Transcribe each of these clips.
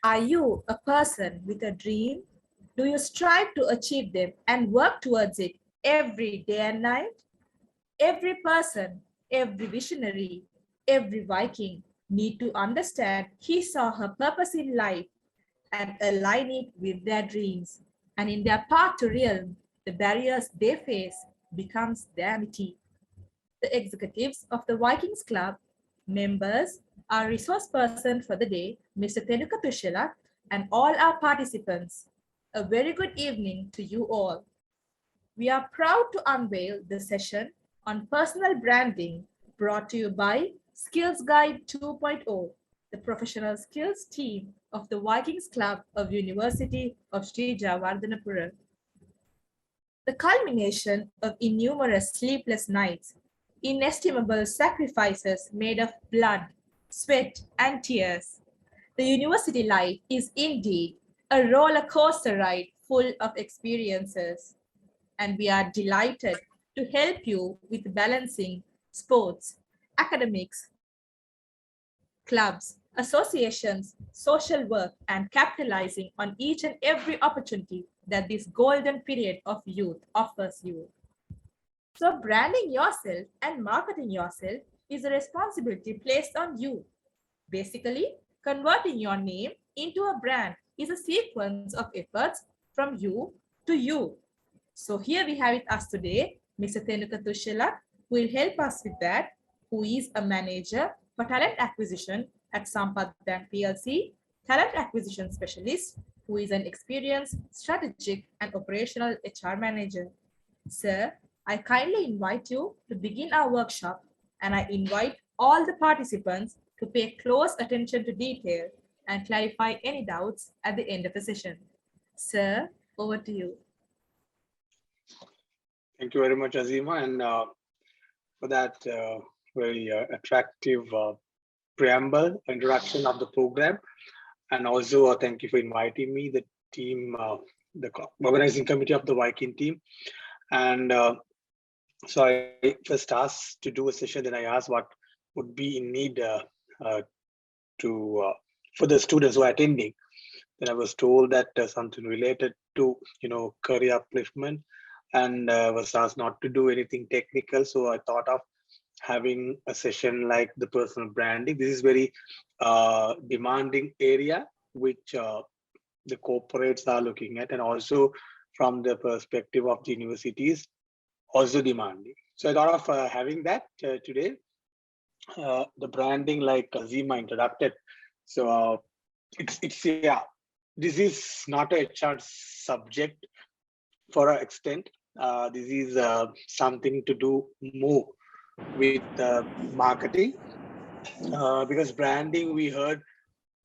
Are you a person with a dream? Do you strive to achieve them and work towards it every day and night? Every person, every visionary, every Viking need to understand his or her purpose in life and align it with their dreams. And in their path to realm, the barriers they face becomes their amity. The executives of the Vikings Club members, our resource person for the day, Mr. Thenuka Thushyalak, and all our participants. A very good evening to you all. We are proud to unveil the session on personal branding brought to you by SkillsGuide 2.0, the professional skills team of the Vikings Club of University of Sri Jawardhanapura. The culmination of innumerable sleepless nights, inestimable sacrifices made of blood, sweat, and tears. The university life is indeed a roller coaster ride full of experiences, and we are delighted to help you with balancing sports, academics, clubs, associations, social work, and capitalizing on each and every opportunity that this golden period of youth offers you. So branding yourself and marketing yourself is a responsibility placed on you. Basically, converting your name into a brand is a sequence of efforts from you to you. So here we have with us today, Mr. Thenuka Thushyalak, who will help us with that, who is a manager for talent acquisition at Sampath Bank PLC, talent acquisition specialist, who is an experienced strategic and operational HR manager. Sir, I kindly invite you to begin our workshop, and I invite all the participants to pay close attention to detail and clarify any doubts at the end of the session. Sir, over to you. Thank you very much, Azima, and for that very attractive preamble introduction of the program. And also thank you for inviting me, the team, the organizing committee of the Viking team. And so I first asked to do a session, then I asked what would be in need for the students who are attending. Then I was told that something related to career upliftment, and was asked not to do anything technical. So I thought of having a session like the personal branding. This is very demanding area which the corporates are looking at, and also from the perspective of the universities also demanding. So I thought of having that today. The branding, like Azima introduced. So it's yeah, this is not a HR subject for an extent. This is something to do more with marketing, because branding, we heard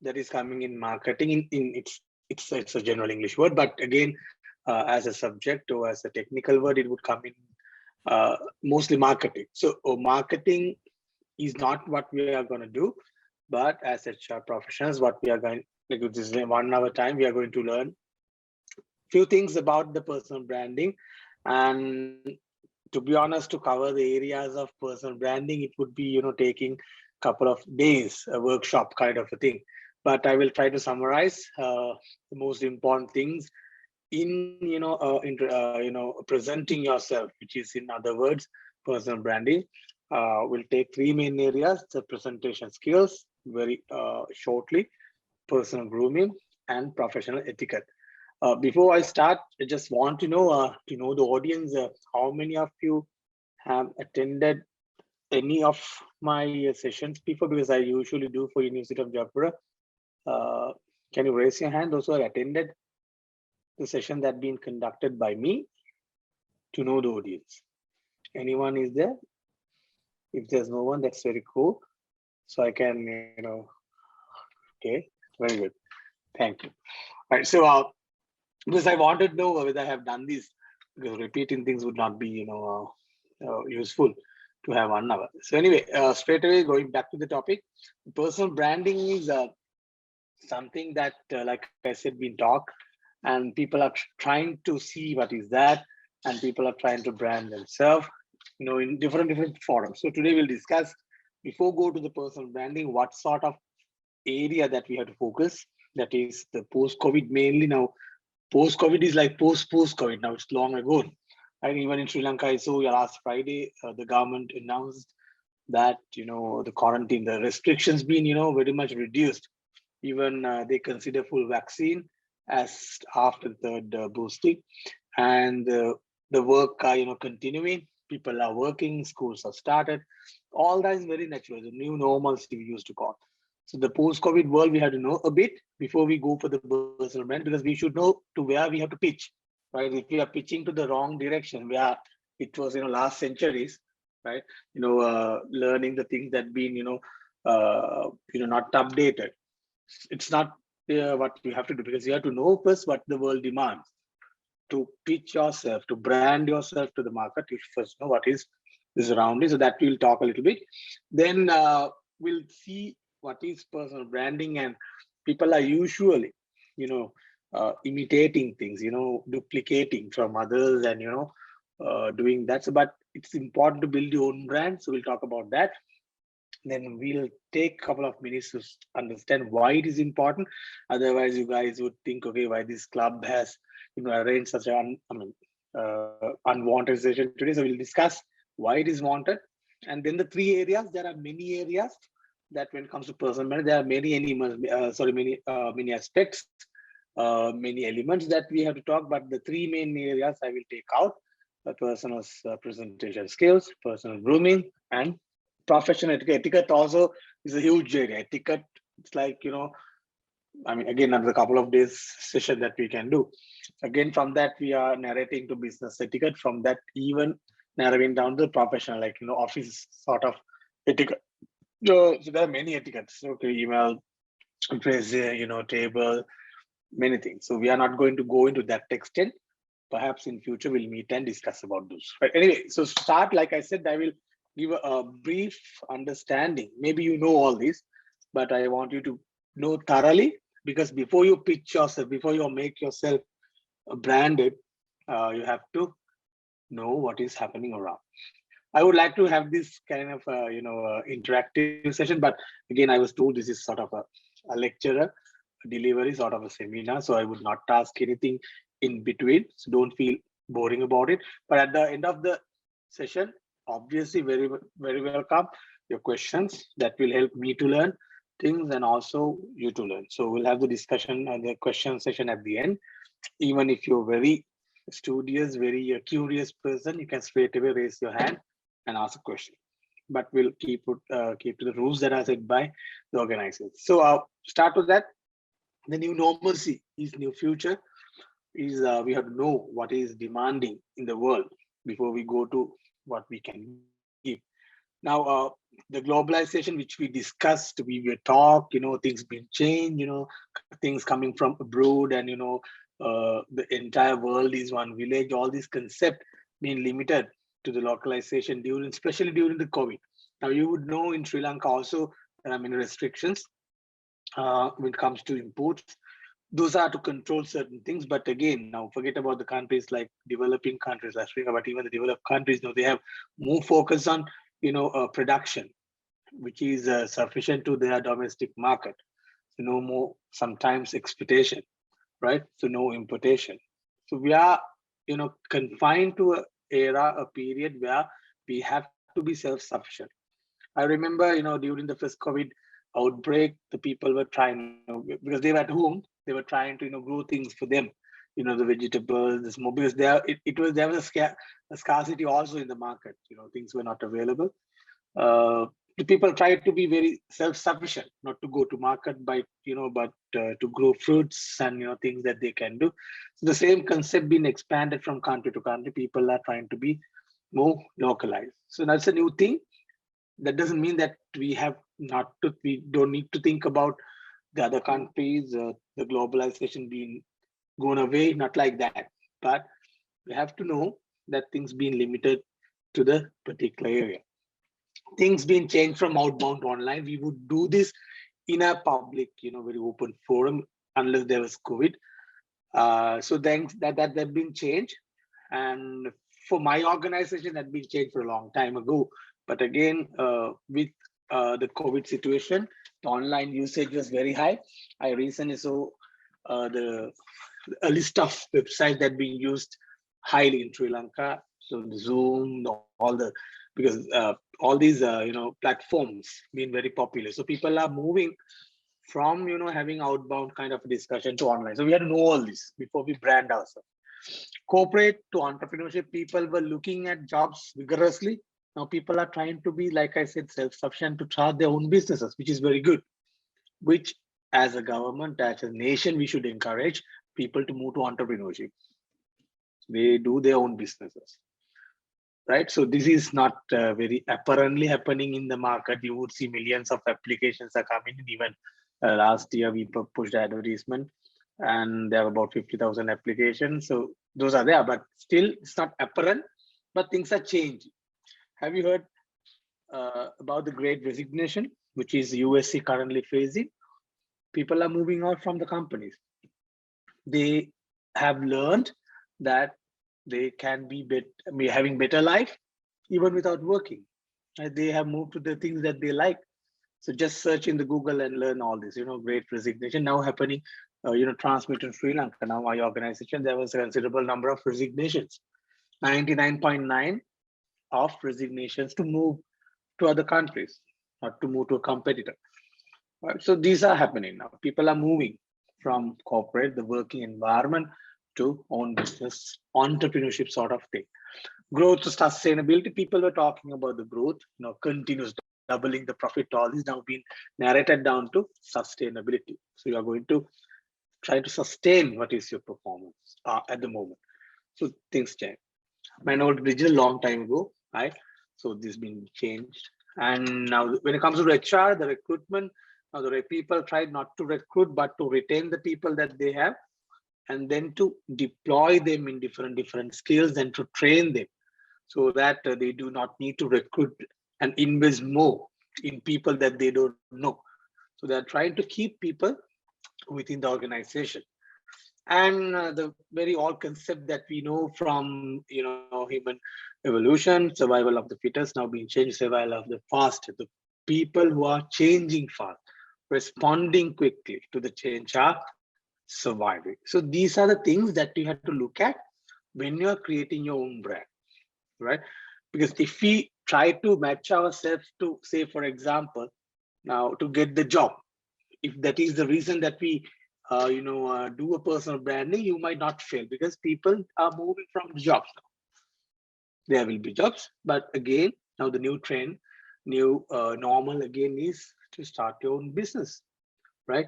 that is coming in marketing. It's a general English word, but again, as a subject or as a technical word, it would come in mostly marketing. So marketing is not what we are going to do, but as HR professionals, what we are going, like this is 1 hour time, we are going to learn few things about the personal branding. And to be honest, to cover the areas of personal branding, it would be taking a couple of days, a workshop kind of a thing. But I will try to summarize the most important things in presenting yourself, which is, in other words, personal branding. We'll take 3 main areas: the presentation skills, very shortly, personal grooming, and professional etiquette. Before I start, I just want to know the audience, how many of you have attended any of my sessions before, because I usually do for University of Jpura. Can you raise your hand, those who have attended the session that been conducted by me, to know the audience? Anyone is there? If there's no one, that's very cool. So I can, okay, very good. Thank you. All right, so because I wanted to know whether I have done this, because repeating things would not be, useful to have 1 hour. So anyway, straight away going back to the topic, personal branding is something that, like I said, been talked, and people are trying to see what is that, and people are trying to brand themselves, in different forums. So today we'll discuss, before go to the personal branding, what sort of area that we have to focus, That is the post-COVID mainly now. Post-COVID is like post-COVID now. It's long ago. And even in Sri Lanka, I saw last Friday, the government announced that, the quarantine, the restrictions been, very much reduced. Even they consider full vaccine as after the third boosting, and the work are, continuing. People are working, schools have started. All that is very natural. The new normalcy we used to call. So the post-COVID world, we have to know a bit before we go for the personal brand, because we should know to where we have to pitch, right? If we are pitching to the wrong direction, where it was, last centuries, right? Learning the things that been, not updated. It's not what you have to do, because you have to know first what the world demands to pitch yourself, to brand yourself to the market. You first know what is around it. So that we'll talk a little bit. Then we'll see what is personal branding, and people are usually, imitating things, duplicating from others, and doing that. So, but it's important to build your own brand. So we'll talk about that. Then we'll take a couple of minutes to understand why it is important. Otherwise, you guys would think, okay, why this club has arranged such an unwanted session today. So we'll discuss why it is wanted, and then the three areas. There are many areas that when it comes to personal brand, there are many aspects, many elements that we have to talk. But the three main areas I will take out: personal presentation skills, personal grooming, and professional etiquette. Etiquette also is a huge area. Etiquette, it's like, again, another couple of days session that we can do. Again, from that, we are narrating to business etiquette. From that, even narrowing down to professional, like, office sort of etiquette. So there are many etiquettes. Okay, email, phrase, table, many things. So we are not going to go into that extent. Perhaps in future we'll meet and discuss about those. But anyway, so start, like I said, I will give a brief understanding. Maybe you know all this, but I want you to know thoroughly, because before you pitch yourself, before you make yourself branded, you have to know what is happening around. I would like to have this kind of interactive session, but again, I was told this is sort of a lecturer delivery, sort of a seminar, so I would not ask anything in between, so don't feel boring about it. But at the end of the session, obviously, very welcome your questions. That will help me to learn things and also you to learn. So we'll have the discussion and the question session at the end. Even if you're very studious, very curious person, you can straight away raise your hand and ask a question. But we'll keep to the rules that are set by the organizers. So I'll start with that. The new normalcy is new future. Is we have to know what is demanding in the world before we go to what we can give. Now, the globalization which we discussed, we were talk, things being changed, things coming from abroad, and the entire world is one village. All this concept being limited to the localization during, especially during the COVID. Now, you would know in Sri Lanka also there are many restrictions when it comes to imports. Those are to control certain things. But again, now forget about the countries like developing countries like Africa, but even the developed countries, they have more focus on, production, which is sufficient to their domestic market. So no more sometimes exportation, right? So no importation. So we are, confined to a era, a period where we have to be self-sufficient. I remember, during the first COVID outbreak, the people were trying, because they were at home, they were trying to, grow things for them, the vegetables, the small, because there was a scarcity also in the market. Things were not available. The people tried to be very self-sufficient, not to go to market by, but to grow fruits and things that they can do. So the same concept being expanded from country to country. People are trying to be more localized. So that's a new thing. That doesn't mean that we don't need to think about the other countries, the globalization being gone away, not like that. But we have to know that things being limited to the particular area. Things being changed from outbound to online. We would do this in a public, very open forum, unless there was COVID. So things that have been changed. And for my organization, that been changed for a long time ago. But again, with the COVID situation, the online usage was very high. I recently saw the a list of websites that being used highly in Sri Lanka. So the Zoom, all the because all these platforms being very popular. So people are moving from having outbound kind of discussion to online. So we had to know all this before we brand ourselves. Corporate to entrepreneurship, people were looking at jobs vigorously. Now people are trying to be, like I said, self-sufficient to start their own businesses, which is very good. Which, as a government, as a nation, we should encourage people to move to entrepreneurship. They do their own businesses, right? So this is not very apparently happening in the market. You would see millions of applications are coming in. Even last year we pushed advertisement and there are about 50,000 applications. So those are there, but still it's not apparent, but things are changing. Have you heard about the Great Resignation, which is USC currently facing? People are moving out from the companies. They have learned that they can be having better life even without working. They have moved to the things that they like. So just search in the Google and learn all this. Great Resignation now happening. Transmit in Sri Lanka. Now my organization, there was a considerable number of resignations. 99.9 of resignations to move to other countries, not to move to a competitor. Right? So these are happening now. People are moving from corporate, the working environment, to own business, entrepreneurship sort of thing. Growth to sustainability. People were talking about the growth, continuous doubling the profit. All is now being narrated down to sustainability. So you are going to try to sustain what is your performance at the moment. So things change. My old digital long time ago, right? So this been changed. And now when it comes to HR, the recruitment, now the people try not to recruit, but to retain the people that they have, and then to deploy them in different skills and to train them so that they do not need to recruit and invest more in people that they don't know. So they're trying to keep people within the organization. And the very old concept that we know from human evolution, survival of the fittest, now being changed, survival of the fast. The people who are changing fast, responding quickly to the change are surviving. So these are the things that you have to look at when you are creating your own brand, right? Because if we try to match ourselves to, say, for example, now to get the job, if that is the reason that we do a personal branding, you might not fail because people are moving from jobs now. There will be jobs, but again, now the new trend, new normal again is to start your own business, right?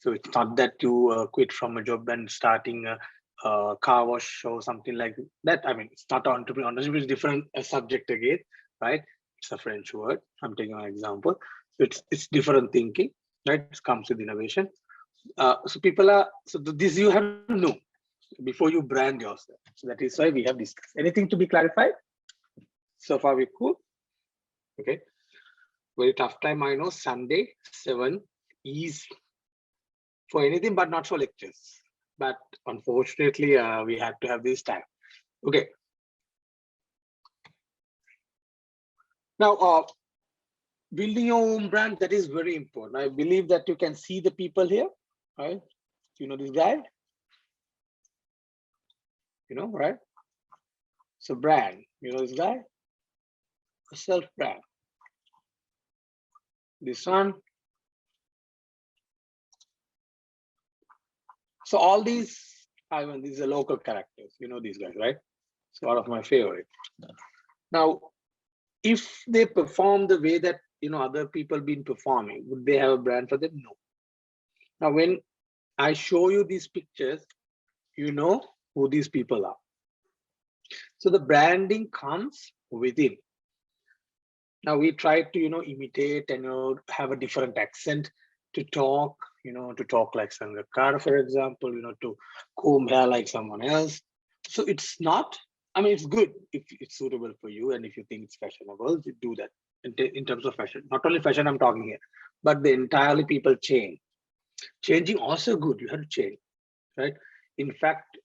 So it's not that you quit from a job and starting a car wash or something like that. I mean, it's not entrepreneurship, it's different subject again, right? It's a French word. I'm taking an example. So it's different thinking, right? It comes with innovation. So people are, so this you have to know before you brand yourself. So that is why we have discussed. Anything to be clarified? So far we cool. Okay. Very tough time, I know. Sunday 7 is for anything but not for lectures. But unfortunately, we had to have this time. Okay. Now, building your own brand, that is very important. I believe that you can see the people here, right? You know this guy? Right? So brand, this guy? A self-brand. This one. So all these, these are local characters. These guys, right? It's one of my favorite. Now, if they perform the way that other people been performing, would they have a brand for them? No. Now, when I show you these pictures, you know who these people are. So the branding comes within. Now we try to imitate and have a different accent to talk, to talk like Sangakkara, for example, to comb hair like someone else. So it's not, it's good if it's suitable for you and if you think it's fashionable, you do that in terms of fashion. Not only fashion I'm talking here, but the entirely people change. Changing also good, you have to change, right? In fact,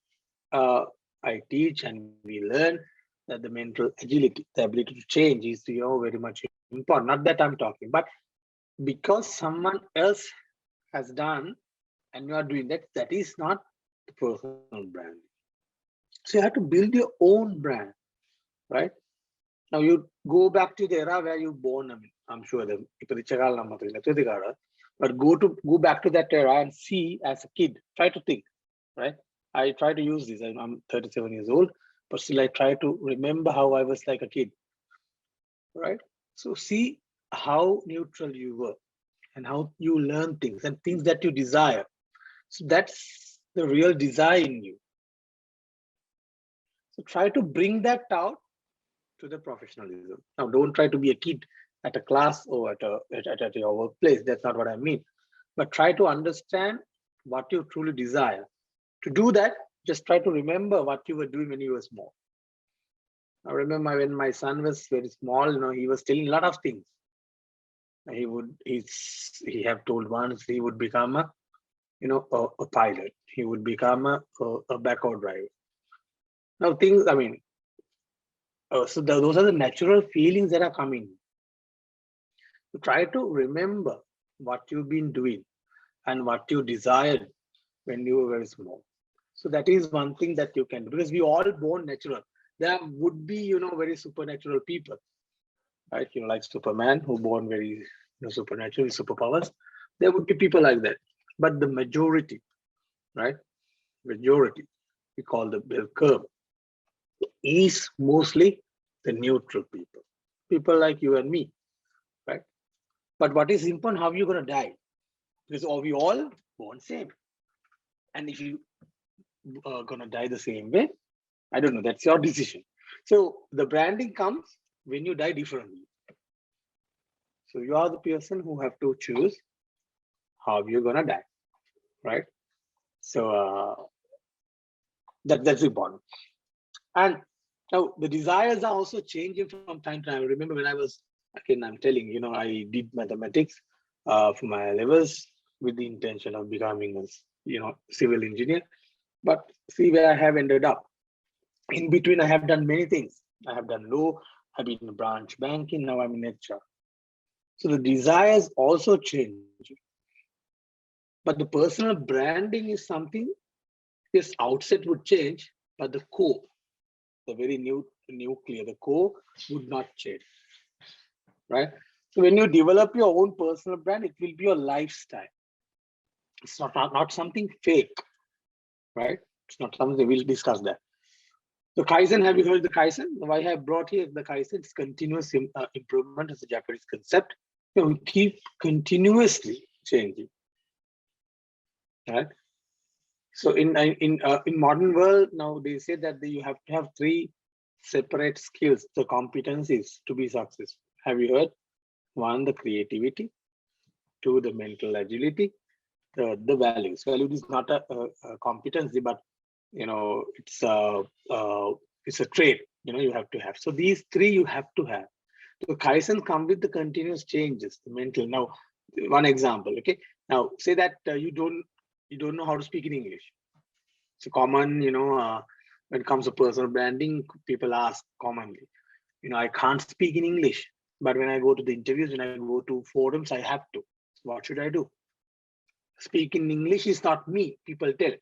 I teach and we learn that the mental agility, the ability to change is, very much important. Not that I'm talking, but because someone else has done and you are doing that, that is not the personal brand. So you have to build your own brand, right? Now you go back to the era where you born. I mean, I'm sure that but go back to that era and see as a kid. Try to think, right? I try to use this. I'm 37 years old, but still I try to remember how I was like a kid, right? So see how neutral you were and how you learn things and things that you desire. So that's the real desire in you. So try to bring that out to the professionalism. Now, don't try to be a kid at a class or at your workplace. That's not what I mean. But try to understand what you truly desire. To do that, just try to remember what you were doing when you were small. I remember when my son was very small, he was telling a lot of things. He have told once he would become a pilot. He would become a backhoe driver. Now things, I mean, those are the natural feelings that are coming. So try to remember what you've been doing and what you desired when you were very small. So that is one thing that you can do, because we all born natural. There would be, very supernatural people, right? Like Superman, who born very supernatural, superpowers. There would be people like that. But the majority, right? Majority, we call the bell curve, is mostly the neutral people. People like you and me, right? But what is important, how you're going to die? Because we all born same. And if you are going to die the same way, I don't know, that's your decision. So the branding comes when you die differently. So you are the person who have to choose how you're going to die, right? So that's important. And now the desires are also changing from time to time. I remember when I was, again, I'm telling, I did mathematics for my levels with the intention of becoming a, civil engineer. But see where I have ended up. In between, I have done many things. I have done law, I've been in branch banking, now I'm in HR. So the desires also change. But the personal branding is something, yes, outset would change, but the core, the very nuclear, the core would not change, right? So when you develop your own personal brand, it will be your lifestyle. It's not something fake, right? It's not something, we'll discuss that. So Kaizen, have you heard the Kaizen? Why I have brought here the Kaizen? It's continuous improvement as a Japanese concept. We keep continuously changing, right? So in modern world now, they say that you have to have 3 separate skills, the competencies to be successful. Have you heard? 1, the creativity. 2, the mental agility. The values. Value is not a competency, but it's a trait. You have to have. So these 3 you have to have. So Kaizen come with the continuous changes, the mental. Now, one example. Okay. Now, say that you don't know how to speak in English. It's a common, when it comes to personal branding, people ask commonly. I can't speak in English, but when I go to the interviews, when I go to forums, I have to. So what should I do? Speak in English is not me. People tell.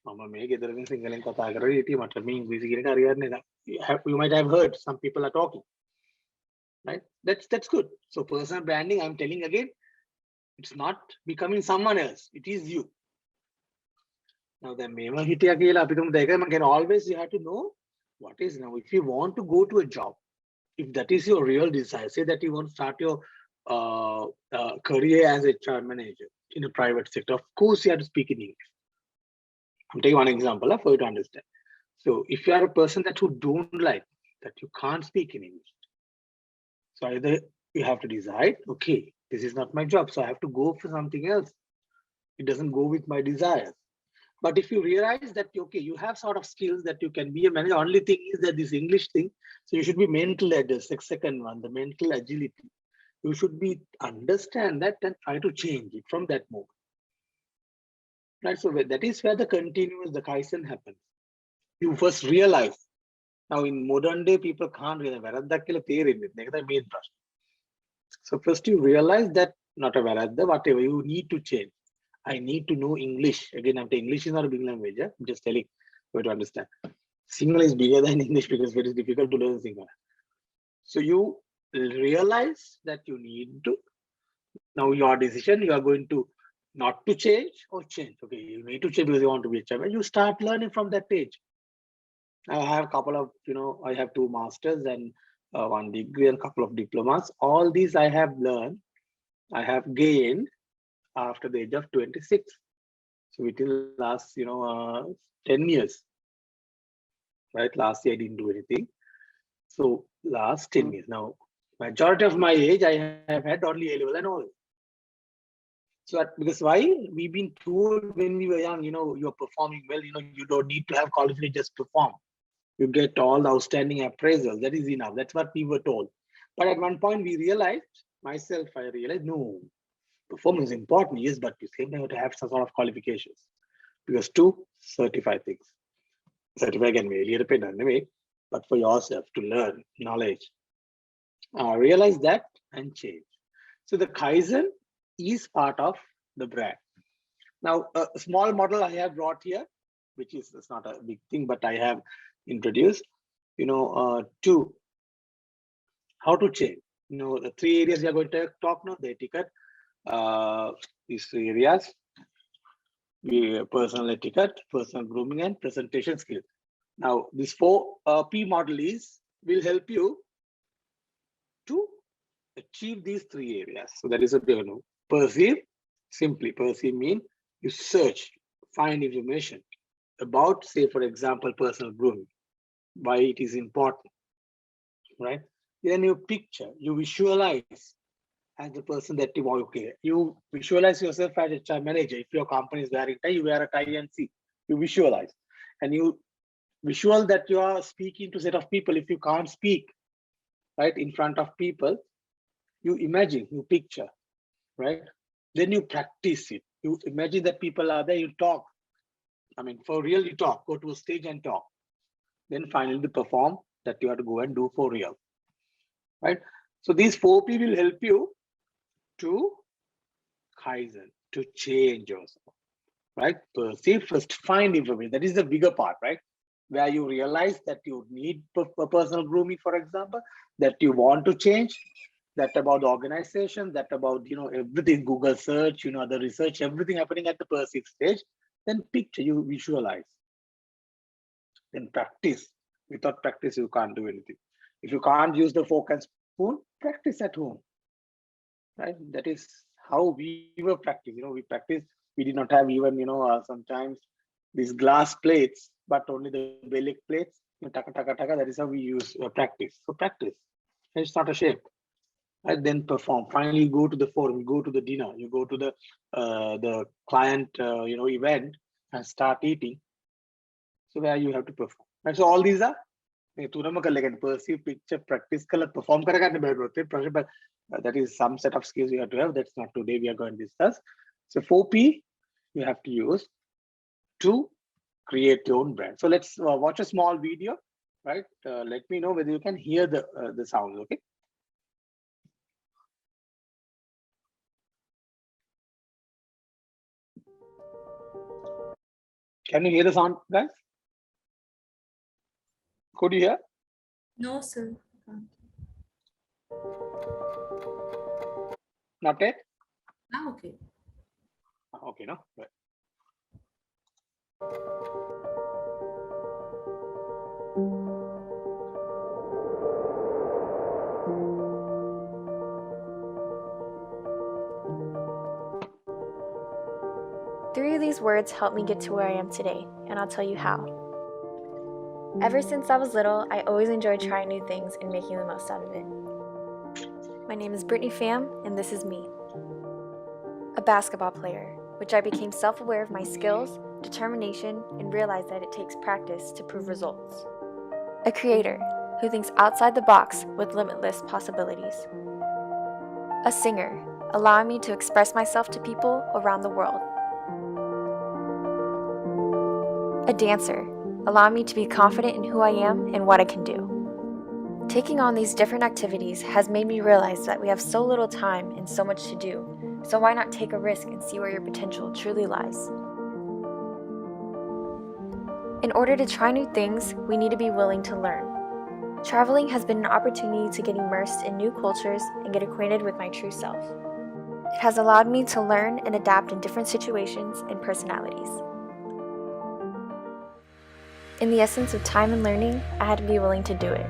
You might have heard some people are talking, right? That's good. So personal branding, I'm telling again, it's not becoming someone else. It is you. Now the again, always you have to know what is now. If you want to go to a job, if that is your real desire, say that you want to start your career as a HR manager in a private sector, of course you have to speak in English. I'm taking one example for you to understand. So if you are a person that who don't like that you can't speak in English, so either you have to decide, okay, this is not my job, so I have to go for something else. It doesn't go with my desires. But if you realize that, okay, you have sort of skills that you can be a manager, only thing is that this English thing, so you should be mental agile, second one, the mental agility. You should be understand that and try to change it from that moment. Right, so that is where the continuous, the Kaizen happens. You first realize Now, in modern day, people can't realize වැරද්දක් කියලා තේරෙන්නේ නැහැ. ඒක තමයි main ප්‍රශ්න. So first you realize that not a වැරද්ද, whatever you need to change. I need to know English. Again, I'm saying English is not a big language. I'm just telling you to understand. Sinhala is bigger than English because it is difficult to learn Sinhala. So you realize that you need to. Now your decision, you are going to not to change or change. Okay, you need to change because you want to be a champion. You start learning from that age. I have a couple of, I have 2 masters and 1 degree and a couple of diplomas. All these I have learned, I have gained after the age of 26. So it will last, 10 years. Right? Last year I didn't do anything. So last 10 years. Now, majority of my age, I have had only A level and all. So because why? We've been told when we were young, you're performing well, you don't need to have qualification, just perform. You get all the outstanding appraisals. That is enough. That's what we were told. But at one point we realized, I realized, no, performance is important, yes, but you same time have to have some sort of qualifications. Because to certify things. Certify can be really depend anyway, but for yourself to learn knowledge. Realize that and change. So the Kaizen is part of the brand. Now, a small model I have brought here, which is it's not a big thing, but I have introduced, to how to change. The 3 areas we are going to talk now, the etiquette, these 3 areas, personal etiquette, personal grooming, and presentation skills. Now, this 4 P model will help you to achieve these 3 areas. So that is what we know. Perceive, simply perceive mean you search, find information about, say, for example, personal grooming, why it is important, right? Then you picture, you visualize as the person that you want. Okay, you visualize yourself as a HR manager. If your company is wearing tie, you wear a tie and see. You visualize, and you visual that you are speaking to a set of people. If you can't speak, right, in front of people, you imagine, you picture, right? Then you practice it. You imagine that people are there, you talk. I mean, for real, you talk, go to a stage and talk. Then finally perform that you have to go and do for real, right? So these 4 P will help you to Kaizen, to change yourself, right? Perceive, first find information. That is the bigger part, right? Where you realize that you need personal grooming, for example, that you want to change, that about the organization, that about, everything, Google search, the research, everything happening at the perceive stage. Then picture, you visualize. Then practice. Without practice, you can't do anything. If you can't use the fork and spoon, practice at home, right? That is how we were practicing. We practice. We did not have even, sometimes these glass plates, but only the bellic plates. Taka, taka, taka, that is how we use practice. So practice. It's not a shame. Right? Then perform. Finally, you go to the forum, you go to the dinner, you go to the client, event and start eating. So where you have to perform. Right? So all these are perceive, picture, practice, color, perform. But that is some set of skills you have to have. That's not today we are going to discuss. So 4 P you have to use to create your own brand. So let's watch a small video, right? Let me know whether you can hear the sounds, okay? Can you hear the sound, guys? Could you hear? No, sir. Not yet? Okay. Okay, no? Right. Three of these words helped me get to where I am today, and I'll tell you how. Ever since I was little, I always enjoyed trying new things and making the most out of it. My name is Brittany Pham, and this is me. A basketball player, which I became self-aware of my skills, determination, and realized that it takes practice to prove results. A creator, who thinks outside the box with limitless possibilities. A singer, allowing me to express myself to people around the world. A dancer, allowing me to be confident in who I am and what I can do. Taking on these different activities has made me realize that we have so little time and so much to do, so why not take a risk and see where your potential truly lies? In order to try new things, we need to be willing to learn. Traveling has been an opportunity to get immersed in new cultures and get acquainted with my true self. It has allowed me to learn and adapt in different situations and personalities. In the essence of time and learning, I had to be willing to do it.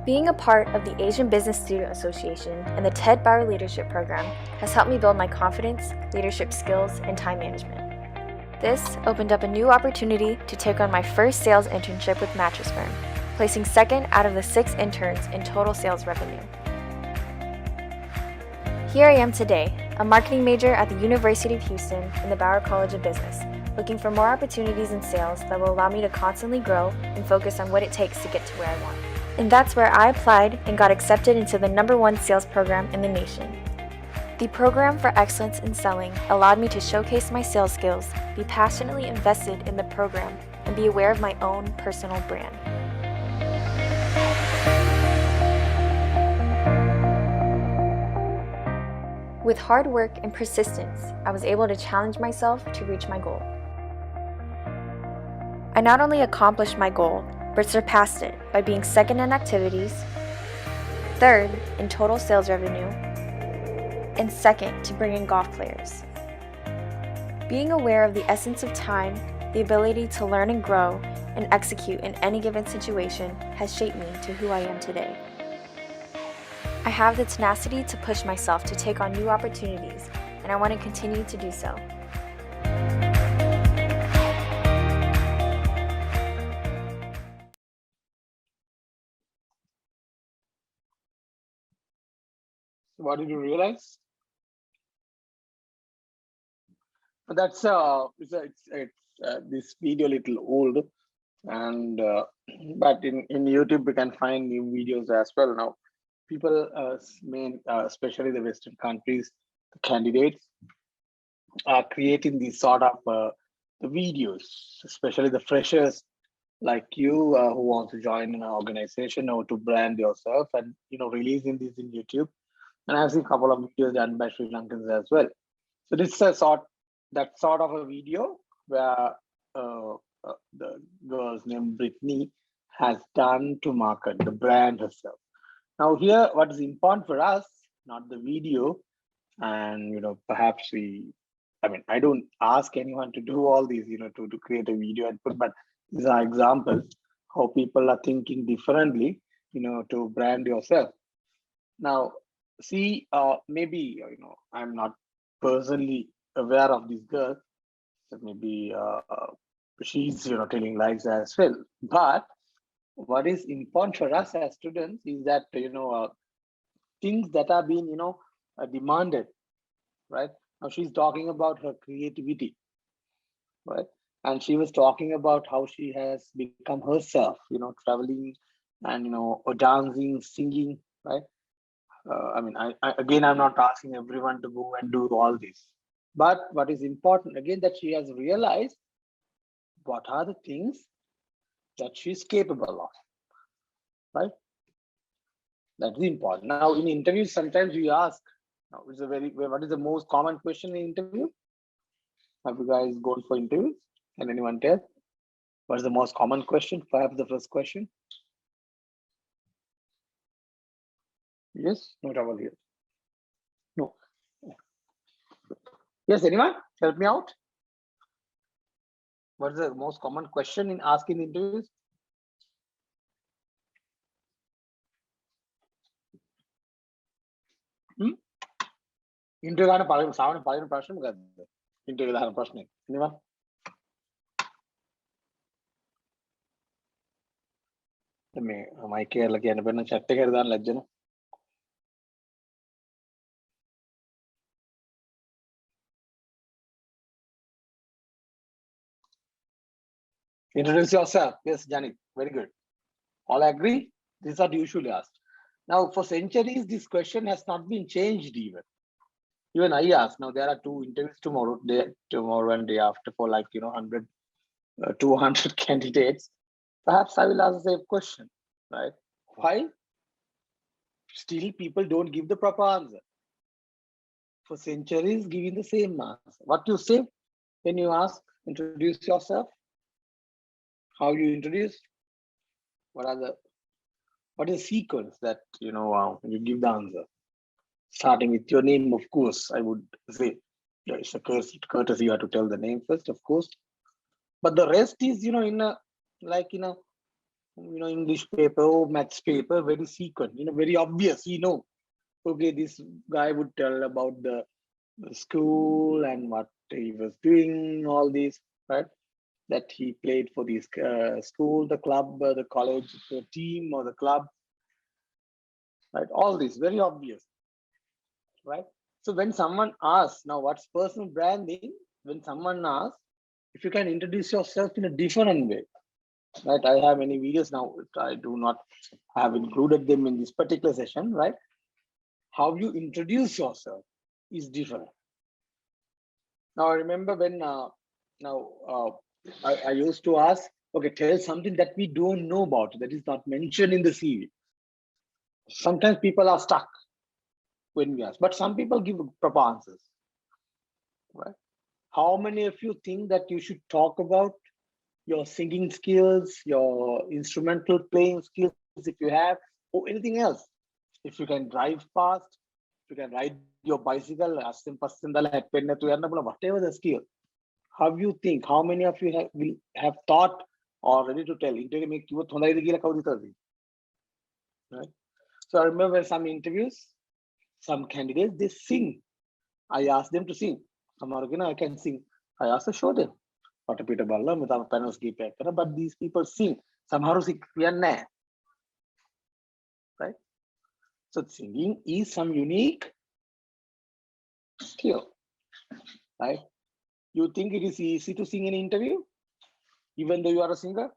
Being a part of the Asian Business Student Association and the TED Bauer Leadership Program has helped me build my confidence, leadership skills, and time management. This opened up a new opportunity to take on my first sales internship with Mattress Firm, placing second out of the 6 interns in total sales revenue. Here I am today, a marketing major at the University of Houston in the Bauer College of Business, looking for more opportunities in sales that will allow me to constantly grow and focus on what it takes to get to where I want. And that's where I applied and got accepted into the #1 sales program in the nation. The program for excellence in selling allowed me to showcase my sales skills, be passionately invested in the program, and be aware of my own personal brand. With hard work and persistence, I was able to challenge myself to reach my goal. I not only accomplished my goal, but surpassed it by being second in activities, third in total sales revenue, and second to bring in golf players. Being aware of the essence of time, the ability to learn and grow, and execute in any given situation has shaped me to who I am today. I have the tenacity to push myself to take on new opportunities, and I want to continue to do so. What did you realize? That's this video a little old, and but in YouTube we can find new videos as well now. People, especially the Western countries, the candidates are creating these sort of the videos, especially the freshers like you who want to join an organization or to brand yourself, and releasing these in YouTube. And I've seen a couple of videos done by Sri Lankans as well. So this is that sort of a video where the girl's name Brittany has done to market the brand herself. Now here, what is important for us, not the video, and perhaps I don't ask anyone to do all these, to create a video and put, but these are examples how people are thinking differently, to brand yourself. Now, see, maybe I'm not personally aware of this girl, so maybe she's telling lies as well. But what is important for us as students is that things that are being demanded, right? Now she's talking about her creativity, right? And she was talking about how she has become herself, traveling and dancing, singing, right? I'm not asking everyone to go and do all this, but what is important again that she has realized what are the things that she's capable of, right? That's important. Now in interviews, sometimes we ask, now it's what is the most common question in interview? Have you guys gone for interviews? Can anyone tell? What's the most common question? Perhaps the first question. Yes, no trouble here. No. Yes, anyone? Help me out. What is the most common question in asking interviews? Interview ප්‍රශ්න interview ප්‍රශ්නේ. Anyone? මේ mic එකලා කියන්න බෑ නම් chat එකට දාන්න ලැජ්ජන. Introduce yourself. Yes, Janik. Very good. All agree? These are usually asked. Now, for centuries, this question has not been changed even. Even I asked. Now, there are 2 interviews tomorrow and day after for 100 200 candidates, perhaps I will ask the same question, right? Why still people don't give the proper answer? For centuries, giving the same answer. What you say when you ask, introduce yourself? How you introduce? What is the sequence that when you give the answer? Starting with your name, of course, I would say. Yeah, it's a courtesy. You have to tell the name first, of course. But the rest is, in a English paper or maths paper, very sequent, very obvious. Okay, this guy would tell about the school and what he was doing, all these, right? That he played for this school, the club, the college, the team, or the club, right? All this very obvious, right? So when someone asks, now what's personal branding? When someone asks, if you can introduce yourself in a different way, right? I have many videos now. I do not have included them in this particular session, right? How you introduce yourself is different. Now I remember when I used to ask, okay, tell something that we don't know about, that is not mentioned in the CV. Sometimes people are stuck when we ask, but some people give proper answers, right? How many of you think that you should talk about your singing skills, your instrumental playing skills, if you have, or anything else? If you can drive fast, if you can ride your bicycle, whatever the skill, how you think, how many of you will have thought or ready to tell? Right? So I remember some interviews, some candidates, they sing. I asked them to sing. I can sing. I asked to show them. But these people sing. Right? So singing is some unique skill. Right? You think it is easy to sing in an interview? Even though you are a singer?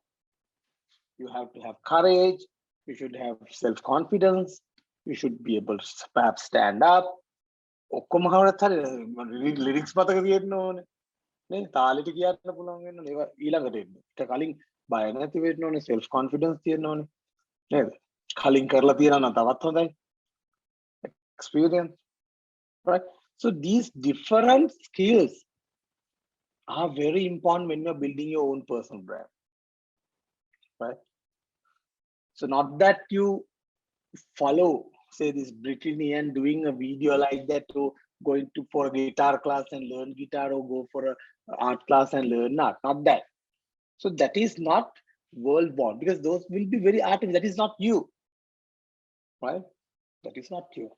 You have to have courage. You should have self-confidence. You should be able to perhaps stand up. Lyrics නේ තාලෙට කියන්න පුළුවන් වෙන්න ඕනේ. ඒවා ඊළඟට එන්න. ඊට කලින් බය නැති වෙන්න ඕනේ, self confidence තියෙන්න ඕනේ. නේද? කලින් කරලා තියනවා නම් තවත් හොඳයි. Experience, right? So these different skills are very important when you're building your own personal brand, right? So not that you follow, say, this Britannian doing a video like that, to going to for a guitar class and learn guitar, or go for a art class and learn art. Not that. So that is not world born, because those will be very artificial. That is not you, right? That is not you.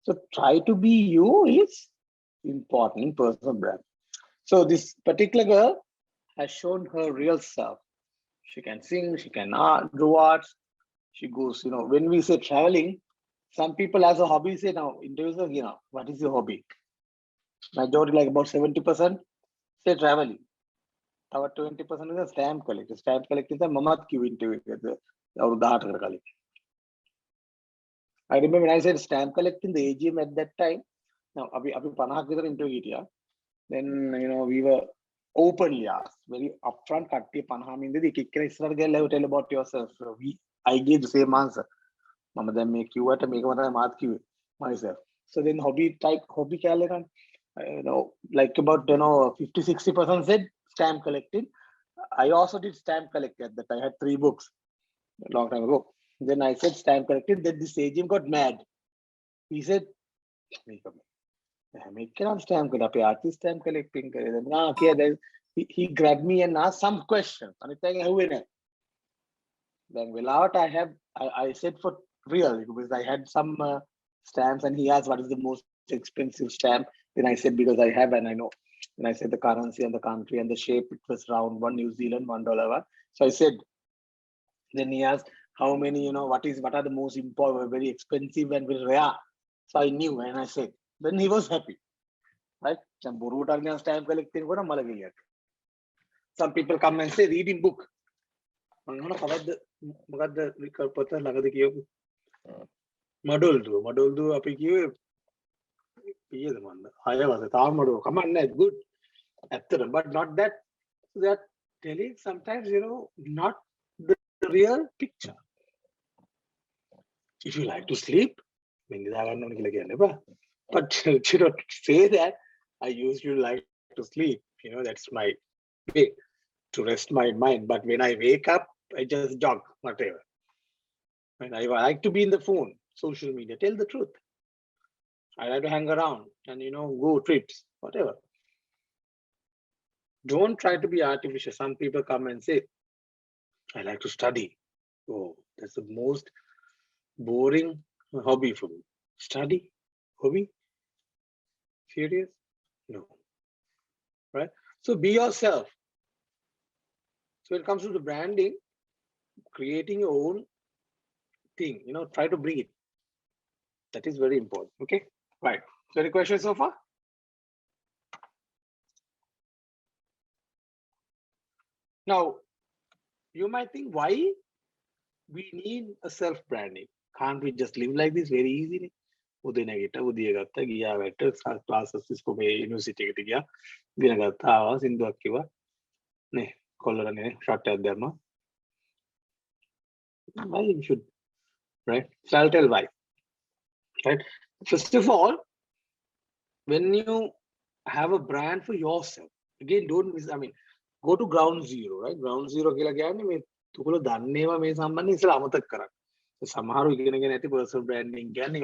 So try to be you is important in personal brand. So this particular girl has shown her real self. She can sing, she can do arts. She goes, when we say traveling, some people as a hobby say, now interviews, what is your hobby? Majority, like about 70%, say traveling. Our 20% is a stamp collector. Stamp collecting is a mamat Q interview. I remember when I said stamp collecting the AGM at that time. Now, interview, then we were openly asked, very upfront. Tell about yourself. So I gave the same answer. Mama then make you what make myself. So then hobby like about 50-60% said stamp collecting. I also did stamp collecting at that. I had 3 books a long time ago. Then I said stamp collecting. Then this agent got mad. He said, make stamp collecting. He grabbed me and asked some questions. Then without I said for real, because I had some stamps, and he asked what is the most expensive stamp. Then I said, because I have and I know. And I said the currency and the country and the shape, it was round, $1 New Zealand, $1. So I said, then he asked how many, what are the most important, very expensive and very rare. So I knew, and I said, then he was happy, right? Some people come and say, reading book. Madoldu අපි කිව්වේ පියද මන්ද 6 වසර තාම මඩෝ කමන්නේ good ඇත්තට, but not that telling sometimes, not the real picture. If you like to sleep, but say that I usually like to sleep. That's my way to rest my mind. But when I wake up, I just jog, whatever. And I like to be in the phone, social media. Tell the truth. I like to hang around and go trips, whatever. Don't try to be artificial. Some people come and say, I like to study. Oh, that's the most boring hobby for me. Study? Hobby? Serious? No. Right? So be yourself. So when it comes to the branding, creating your own thing, try to bring it. That is very important. Okay. Right. So any questions so far? Now, you might think why we need a self-branding. Can't we just live like this very easily? උදේ නැගිට උදේ ගත්තා ගියා වැට classes ඉස්කෝ මේ university එකට ගියා දින ගත්තා ආවා සින්දුවක් කිව්වා නේ කොල්ලරනේ ෂොට් එකක් දැම්මා why you should, right? So I'll tell why, right? First of all, when you have a brand for yourself, again, don't miss, go to ground zero, right? Ground zero කියලා කියන්නේ මේ තුකුල දන්නේවා මේ සම්බන්ධයෙන් ඉස්සලා අමතක කරන්න. සමහරව ඉගෙනගෙන ඇති personal branding කියන්නේ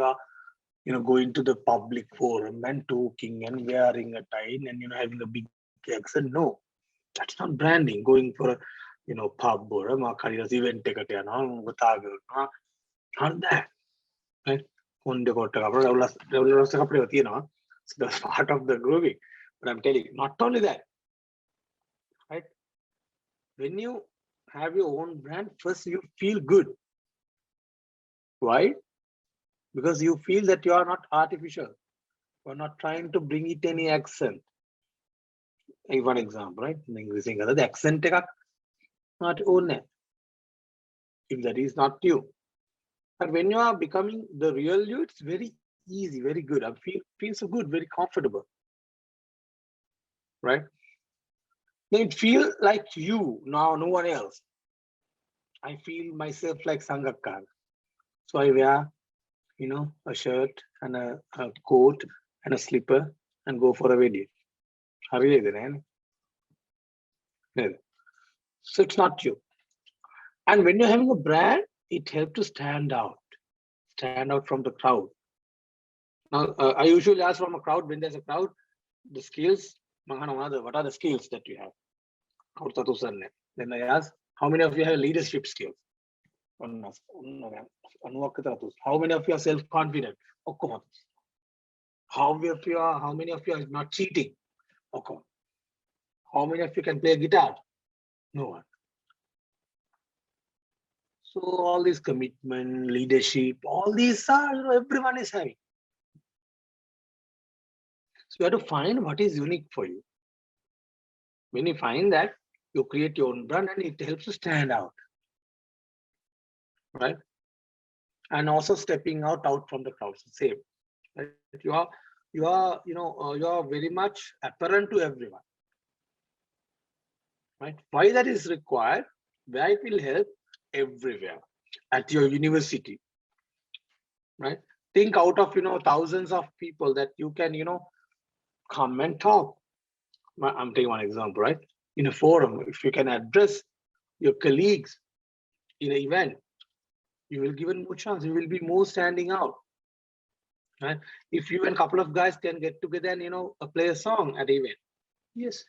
going to the public forum and talking and wearing a tie and having a big accent. No, that's not branding. Going for a pub or a Makari's event එකට යනවා කතා කරනවා not that, right? කොණ්ඩේ කොට කපලා තියෙනවා. So that's part of the grooming. But I'm telling you, not only that, right? When you have your own brand, first you feel good. Why? Because you feel that you are not artificial. You are not trying to bring it any accent. Like one example, right? The accent not own it. If that is not you. But when you are becoming the real you, it's very easy, very good. I feel so good, very comfortable. Right? Then it feel like you, now no one else. I feel myself like Sangakkar. So I wear a shirt and a coat and a slipper and go for a wedding. So it's not you. And when you're having a brand, it helps to stand out from the crowd. Now, I usually ask from a crowd, when there's a crowd, the skills, what are the skills that you have? Then I ask, how many of you have leadership skills? How many of you are self-confident? How many of you are not cheating? How many of you can play guitar? No one. So all this commitment, leadership, all these are, everyone is having. So you have to find what is unique for you. When you find that, you create your own brand and it helps you stand out. Right? And also stepping out from the crowd. Same. Right? You are very much apparent to everyone. Right? Why that is required? Where it will help everywhere. At your university. Right? Think out of thousands of people that you can come and talk. I'm taking one example, right? In a forum, if you can address your colleagues in an event, you will give more chance. You will be more standing out. Right? If you and a couple of guys can get together and play a song at an event, yes.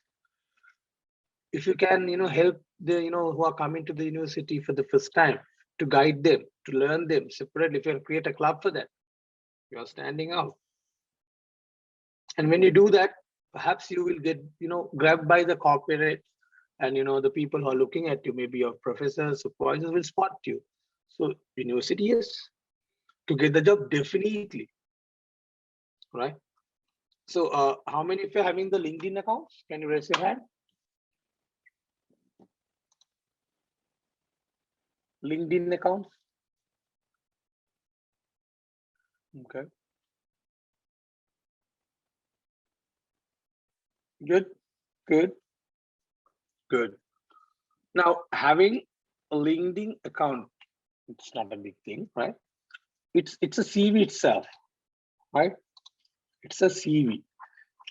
If you can help the who are coming to the university for the first time, to guide them, to learn them separately, if you can create a club for that, you are standing out. And when you do that, perhaps you will get grabbed by the corporate and the people who are looking at you, maybe your professors, supervisors will spot you. So university, yes. To get the job, definitely. Right? So how many of you are having the LinkedIn accounts? Can you raise your hand? LinkedIn accounts? Okay. Good. Now, having a LinkedIn account, it's not a big thing, right? It's a CV itself, right? It's a CV.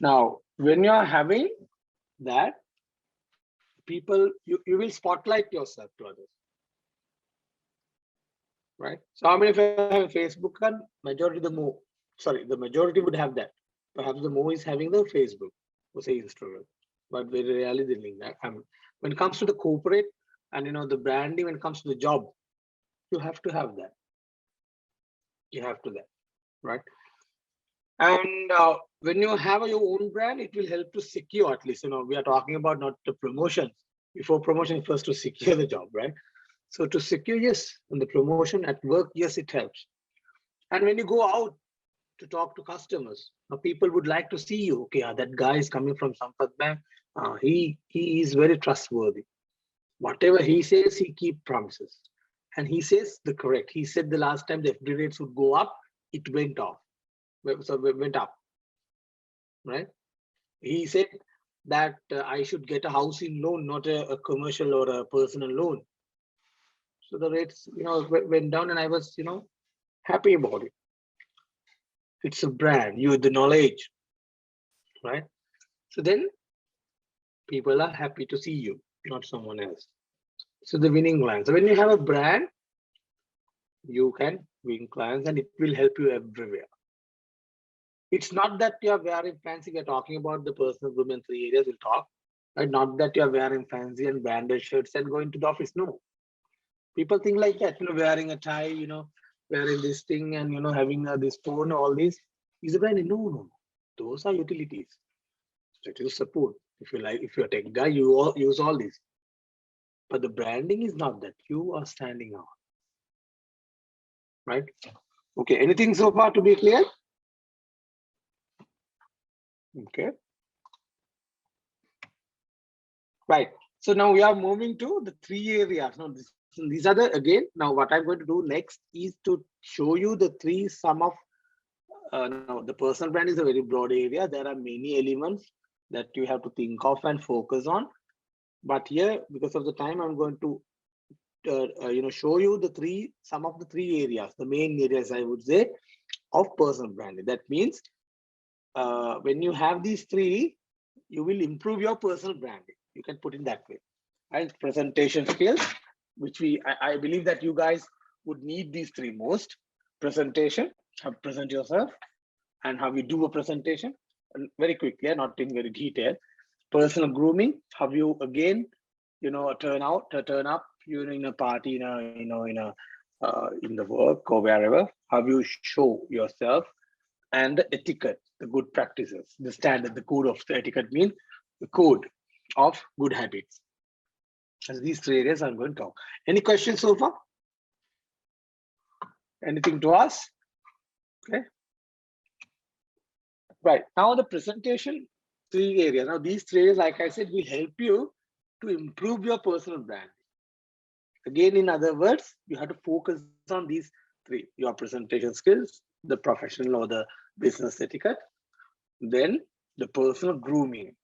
Now, when you're having that, people, you will spotlight yourself to others, right? So how many of you have a Facebook account? Majority, the majority would have that. Perhaps the more is having the Facebook or say Instagram, but very rarely the link. When it comes to the corporate and the branding, when it comes to the job, you have to have that. You have to that, right? And when you have your own brand, it will help to secure at least. We are talking about not the promotion. Before promotion, first to secure the job, right? So to secure, yes, and the promotion at work, yes, it helps. And when you go out to talk to customers, people would like to see you. Okay, that guy is coming from Sampath Bank. He is very trustworthy. Whatever he says, he keep promises. And he says the correct. He said the last time the FD rates would go up, it went off. So it went up, right? He said that I should get a housing loan, not a commercial or a personal loan. So the rates, went down, and I was, happy about it. It's a brand, the knowledge, right? So then people are happy to see you, not someone else. So the winning clients. So when you have a brand, you can win clients, and it will help you everywhere. It's not that you are wearing fancy. We're talking about the personal grooming in 3 areas. We'll talk. Right? Not that you are wearing fancy and branded shirts and going to the office. No. People think like that. Wearing a tie. Wearing this thing and having this phone. All these is a brand. No. Those are utilities. It is support. If you're a tech guy, you all use all these. But the branding is not that. You are standing out. Right? Okay. Anything so far to be clear? Okay. Right. So now we are moving to the 3 areas. Now these are again. Now what I'm going to do next is to show you the 3 sum of. Now the personal brand is a very broad area. There are many elements that you have to think of and focus on. But here, because of the time, I'm going to show you the some of the 3 areas, the main areas I would say of personal branding. That means when you have these 3, you will improve your personal branding. You can put it that way. And presentation skills, which I believe that you guys would need these 3 most. Presentation, how to present yourself, and how you do a presentation. And very quickly, not in very detail. Personal grooming, how you again, turn up, in a party, in the work or wherever. How you show yourself, and the etiquette, the good practices, the standard, the code of the etiquette means the code of good habits. As these 3 areas I'm going to talk. Any questions so far? Anything to ask? Okay. Right. Now the presentation, 3 areas. Now these 3 areas, like I said, will help you to improve your personal brand. Again, in other words, you have to focus on these 3: your presentation skills, the professional or the business etiquette, then the personal grooming.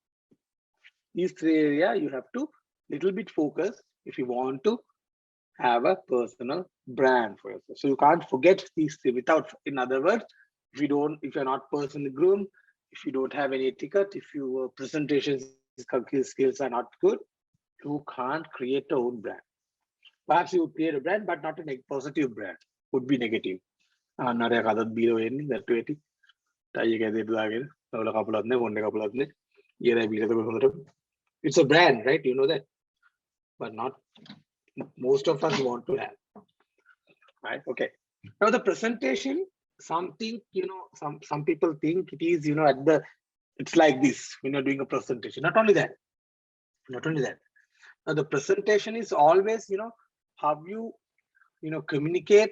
These 3 areas you have to little bit focus if you want to have a personal brand for yourself. So you can't forget these 3 without, in other words, if you're not personally groomed, if you don't have any etiquette, if your presentation skills are not good, you can't create your own brand. Perhaps you would create a brand, but not a positive brand. Would be negative. It's a brand, right? You know that, but not most of us want to have. Right? Okay. Now the presentation, something, some people think it is, it's like this when you're doing a presentation. Not only that. Now the presentation is always, how you, communicate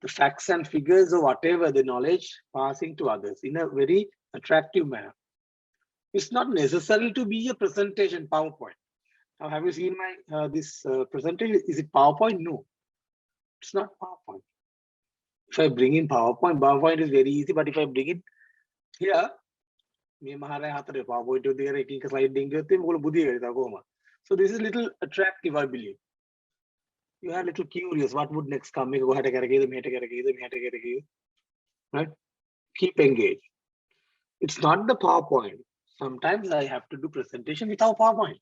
the facts and figures or whatever the knowledge passing to others in a very attractive manner. It's not necessary to be a presentation PowerPoint. Now, have you seen my this presentation? Is it PowerPoint? No, it's not PowerPoint. If I bring in PowerPoint is very easy. But if I bring it here, PowerPoint slide So this is little attractive, I believe. You are a little curious, what would next come? Right? Keep engaged. It's not the PowerPoint. Sometimes I have to do presentation without PowerPoint.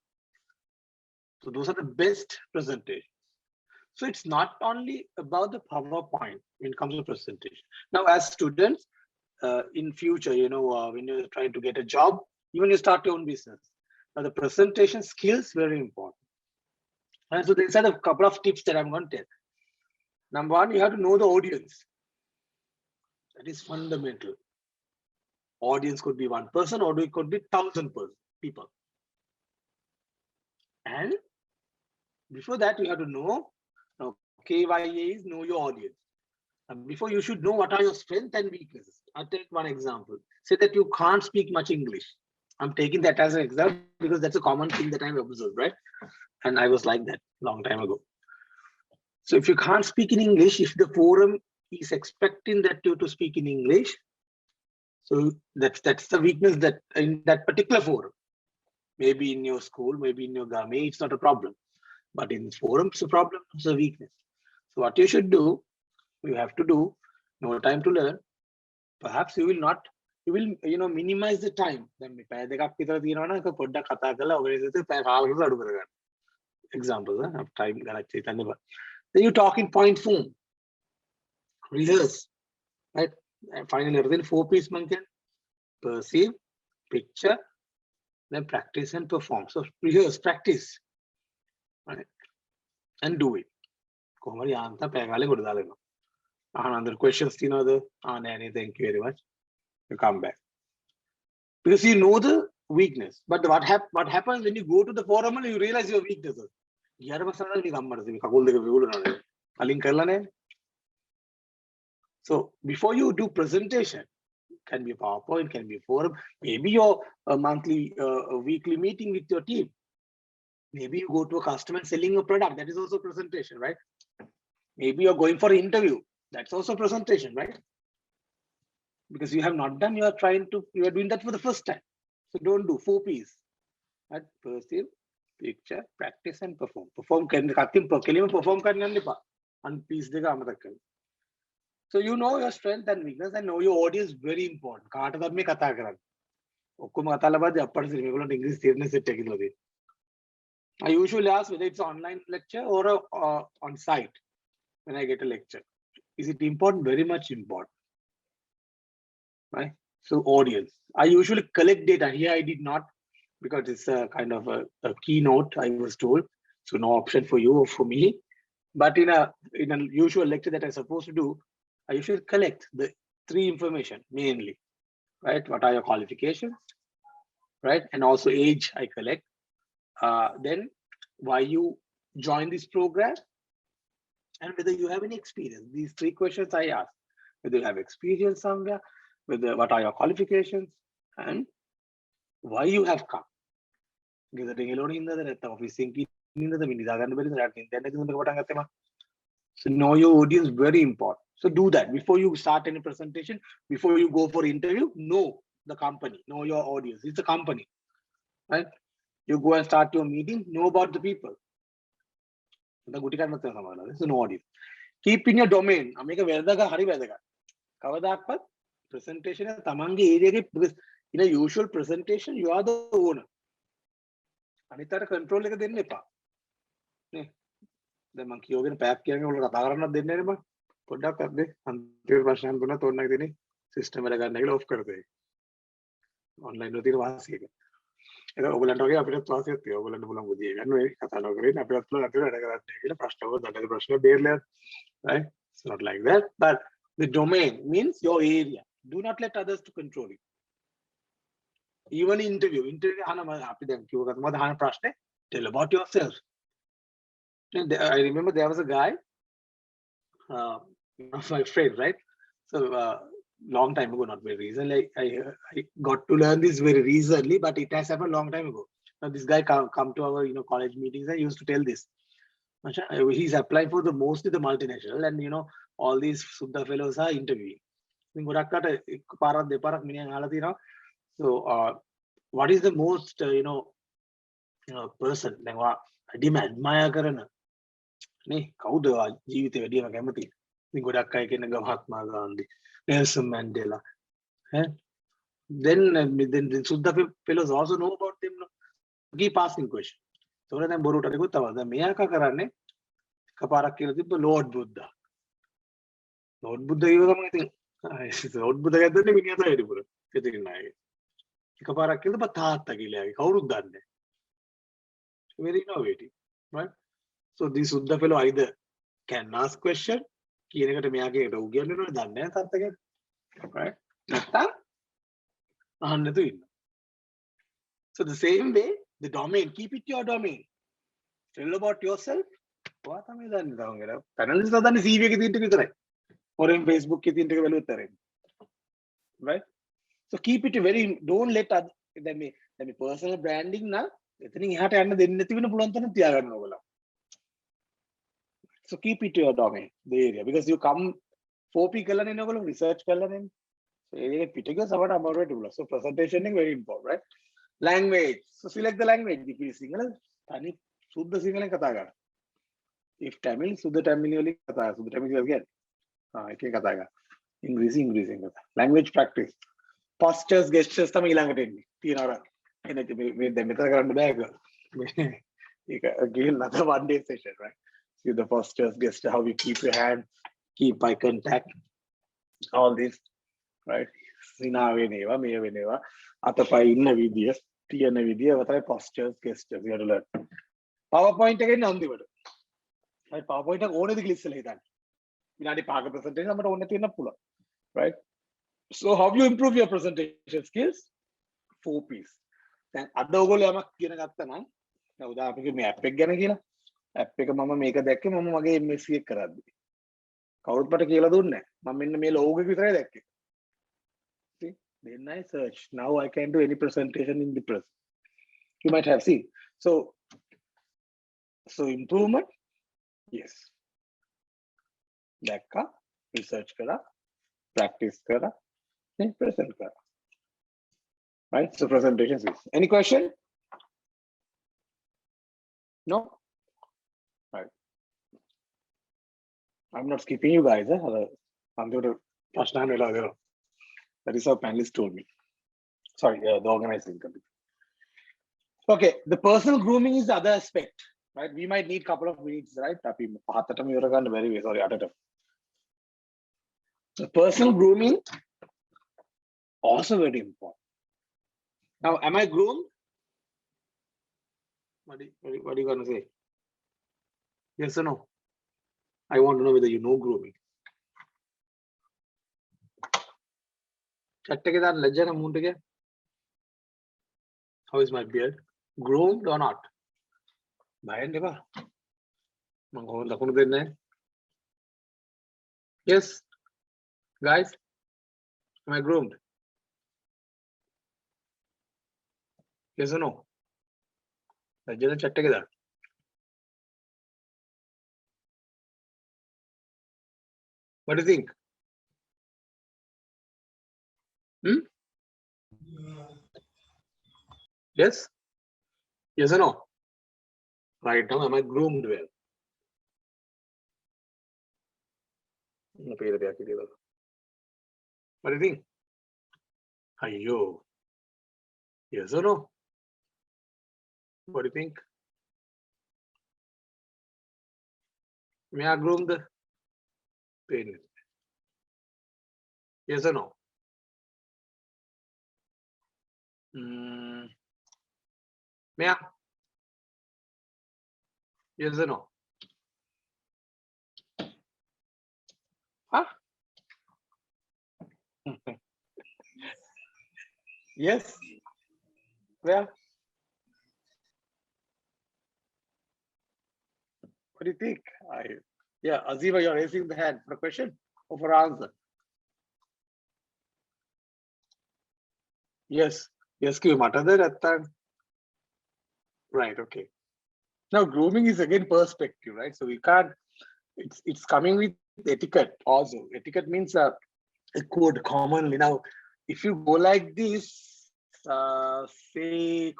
So those are the best presentations. So it's not only about the PowerPoint when it comes to presentation. Now, as students, in future, when you're trying to get a job, even you start your own business. Now, the presentation skills very important. And so these are a couple of tips that I'm going to tell. Number one, you have to know the audience. That is fundamental. Audience could be one person, or it could be 1,000 people. And before that, you have to know. Now, KYA is know your audience. And before, you should know what are your strengths and weaknesses. I'll take one example. Say that you can't speak much English. I'm taking that as an example because that's a common thing that I've observed, right? And I was like that long time ago. So if you can't speak in English, if the forum is expecting that you to speak in English, so that's the weakness that in that particular forum. Maybe in your school, maybe in your game, it's not a problem. But in this forum, it's a problem, it's a weakness. So what you should do, you have to do, no time to learn. Perhaps you will minimize the time. Examples of time. Then you talk in point form. Rehearse. Right? And finally, then 4 piece monkey. Perceive, picture, then practice and perform. So rehearse, practice. Right? And do it. Another questions, thank you very much. You come back. Because you know the weakness. But what happens when you go to the forum and you realize your weaknesses? So before you do presentation, can be a PowerPoint, can be a forum, maybe your monthly, weekly meeting with your team. Maybe you go to a customer selling a product, that is also presentation, right? Maybe you're going for an interview, that's also presentation, right? Because you have not done, you are doing that for the first time. So don't do 4 P's. Right? Perceive, picture, practice, and perform. Perform and piece. So you know your strength and weakness and know your audience very important. I usually ask whether it's online lecture or on site when I get a lecture. Is it important? Very much important. Right? So audience. I usually collect data. Here I did not, because it's a kind of a keynote, I was told. So no option for you or for me. But in a usual lecture that I'm supposed to do, I usually collect the 3 information mainly. Right? What are your qualifications? Right? And also age I collect. Then why you join this program, and whether you have any experience. These 3 questions I ask. Whether you have experience somewhere, whether what are your qualifications, and why you have come. So know your audience, very important. So do that before you start any presentation, before you go for interview. Know the company, know your audience. It's a company, right? You go and start your meeting, know about the people. So no audience. Keep in your domain. Presentation because in a usual presentation, you are the owner. Anita control like a the monkey organ pack the product of the system off online right? It's not like that, but the domain means your area. Do not let others to control you. Even interview tell about yourself. I remember there was a guy, my friend, right? So long time ago, not very recently. I got to learn this very recently, but it has happened a long time ago. Now this guy come to our college meetings. I used to tell this. He's applying for mostly the multinational, and all these Sudha fellows are interviewing. So what is the most person. Then what? I admire කරන නේ කවුද ජීවිතේ වැඩිම කැමති? ඉතින් ගොඩක් අය කියන Mahatma Gandhi, Nelson Mandela. Then Suddha fellows also know about them. No? Keep asking questions. So then බොරුට අරගොත් තව දැන් මෙයා කරන්නේ කපාරක් කියලා තිබ්බ Lord Buddha. Lord Buddha කියව ගමන් ඉතින් Lord Buddha ගැද්දන්නේ මිනිහා තමයි Jpura. ඉතින් නෑ. කපාරක් කියලා තාත්තා කියලා යාගේ කවුරුත් දන්නේ. Very innovative, right? So this Suddha fellow either can ask question කියන එකට මෙයාගේ උගන්වන්න ඕනේ දන්නේ නැහැ තාත්තා ගැන. Right? නැත්තම් අහන්න තු ඉන්න. So the same way, the domain, keep it your domain. Tell about yourself. ඔයා තමයි දන්නේ තවංගල. පැනලිස්ට් දන්නේ CV එකේ තියෙන ටික විතරයි. Or in Facebook එකේ තියෙන ටික බැලුවත් තරයි. Right? So keep it very, don't let දැන් මේ personal branding නම් එතනින් එහාට යන්න දෙන්නේ නැති වෙන පුළුවන් තරම් තියාගන්න ඕගොල්ලෝ. So keep it to your domain, the area, because you come 4P කරලා නේ ඔයගොල්ලෝ research කරලා නේ. So ඒක පිටික සමහර අමාරුවට උලා. So presentation is very important, right? Language. So select the language. If you Sinhala, තනි සුද්ධ සිංහලෙන් කතා කරන්න. If Tamil, සුද්ධ Tamil වලින් කතා කරන්න. සුද්ධ Tamil කියන්නේ එකේ කතා කරන්න. English කතා. Language practice. Postures, gestures තමයි ඊළඟට එන්නේ. තියනවා. එනක මේ දැන් මෙතන කරන්න බෑ ඒක. Again another one day session, right? See the postures, gesture, how you keep your hand, keep eye contact, all this, right? Sina වෙනේවා, මේ වෙනේවා, අතපය ඉන්න විදිය, තියෙන විදිය, වතයි postures, gestures, you have to learn. PowerPoint එකෙන් අන්තිමට. right? PowerPoint එක ඕනේද කියලා ඉස්සෙල්ලා හිතන්න. විනාඩි 5ක presentation අපිට ඕනේ තියෙන්න පුළුවන්. right? So how you improve your presentation skills? 4 P's. දැන් අද ඔයගොල්ලෝ යමක් කියන ගත්තා නම් දැන් උදාහරණයක් මේ app එක ගැන කියලා. app එක මම මේක දැක්කේ මම මගේ MSc එක කරද්දි. කවුරුත් මට කියලා දුන්නේ නැහැ. මම මෙන්න මේ logo එක විතරයි දැක්කේ. See? Then I search. Now I can do any presentation in the press. You might have seen. So improvement, yes. දැක්කා, research කළා, practice කළා, then present කළා. Right? So presentation is. Any question? No? Right. I'm not skipping you guys. I'm going to first time. That is how panelists told me. Sorry, the organizing committee. Okay, the personal grooming is the other aspect. Right? We might need a couple of minutes, right? Very sorry, the personal grooming also very important. Now, am I groomed? What are you going to say? Yes or no? I want to know whether you know grooming. How is my beard? Groomed or not? Yes, guys, am I groomed? Yes or no? What do you think? Yes? Yes or no? Right now, am I groomed well? What do you think? Ayyo. Yes or no? What do you think? May I groom the penis? Yes or no? May I? Yes or no? Huh? Yes. Where? What do you think? Yeah, Aziva, you're raising the hand for a question or for an answer? Yes. Yes, right, okay. Now, grooming is again perspective, right? So we can't, it's coming with etiquette also. Etiquette means a code commonly. Now, if you go like this, say,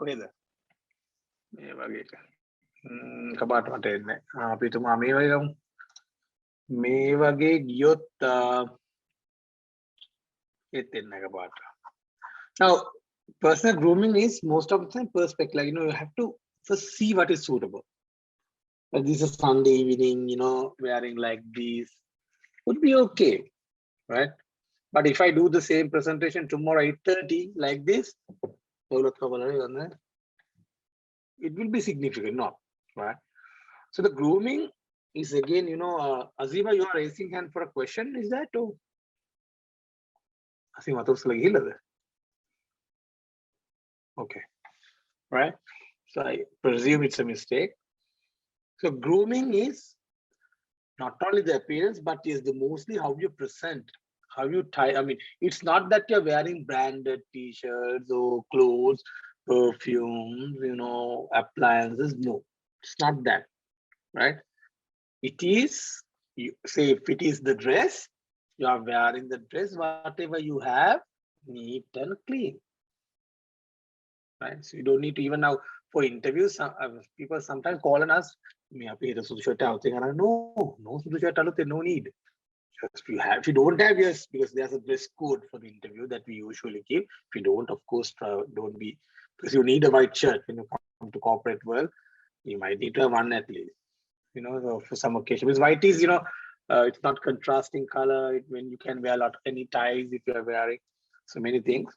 මේ වගේ එක. කපාට මට එන්නේ. අපි තුමා මේ වගේ ගමු. මේ වගේ ගියොත් ඒත් එන්නේ කපාට. Now, personal grooming is most of the time perspective. Like, you have to first see what is suitable. Like this is Sunday evening, wearing like this would be okay, right? But if I do the same presentation tomorrow 8:30 like this, it will be significant, not right? So the grooming is again, Azima, you are raising hand for a question. Is that oh? Okay, right? So I presume it's a mistake. So grooming is not only the appearance, but is the mostly how you present, how you tie. I mean, it's not that you're wearing branded t-shirts or clothes, perfumes, appliances. No, it's not that, right? It is, you say, if it is the dress, you are wearing the dress, whatever you have, neat and clean, right? So you don't need to, even now for interviews, people sometimes call and ask me, no sudu shirt, no need. If you don't have, yes, because there's a dress code for the interview that we usually give. If you don't, of course, don't be, because you need a white shirt when you come to corporate world. You might need to have one at least, for some occasion. Because white is, it's not contrasting color. When you can wear any ties if you are wearing so many things,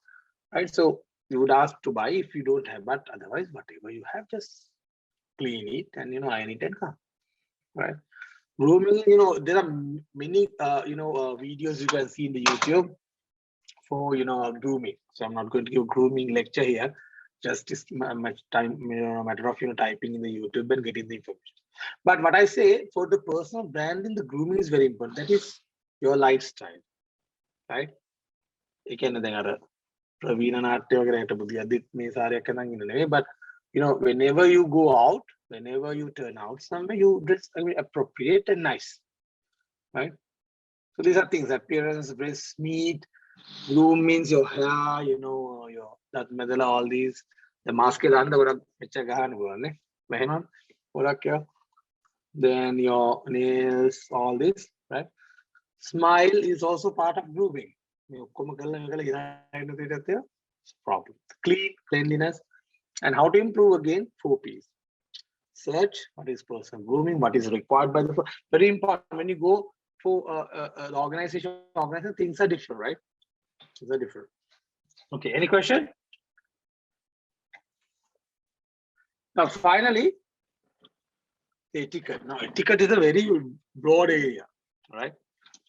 right? So you would ask to buy if you don't have, but otherwise, whatever you have, just clean it and iron it and come, right? Grooming, there are many videos you can see in the YouTube for grooming. So I'm not going to give grooming lecture here. Just much time, matter of typing in the YouTube and getting the information. But what I say, for the personal branding, the grooming is very important. That is your lifestyle, right? But whenever you go out, whenever you turn out somewhere, you dress appropriate and nice, right? So these are things: appearance, dress, neat. Groom means your hair, your that medal, all these. The mask is under then your nails, all this, right? Smile is also part of grooming. Problem. Clean, cleanliness, and how to improve again, 4 P's. Search what is personal grooming, what is required by the very important. When you go for the organization, things are different, right? Things are different. Okay, any question? Now finally, etiquette. Now etiquette is a very broad area, right?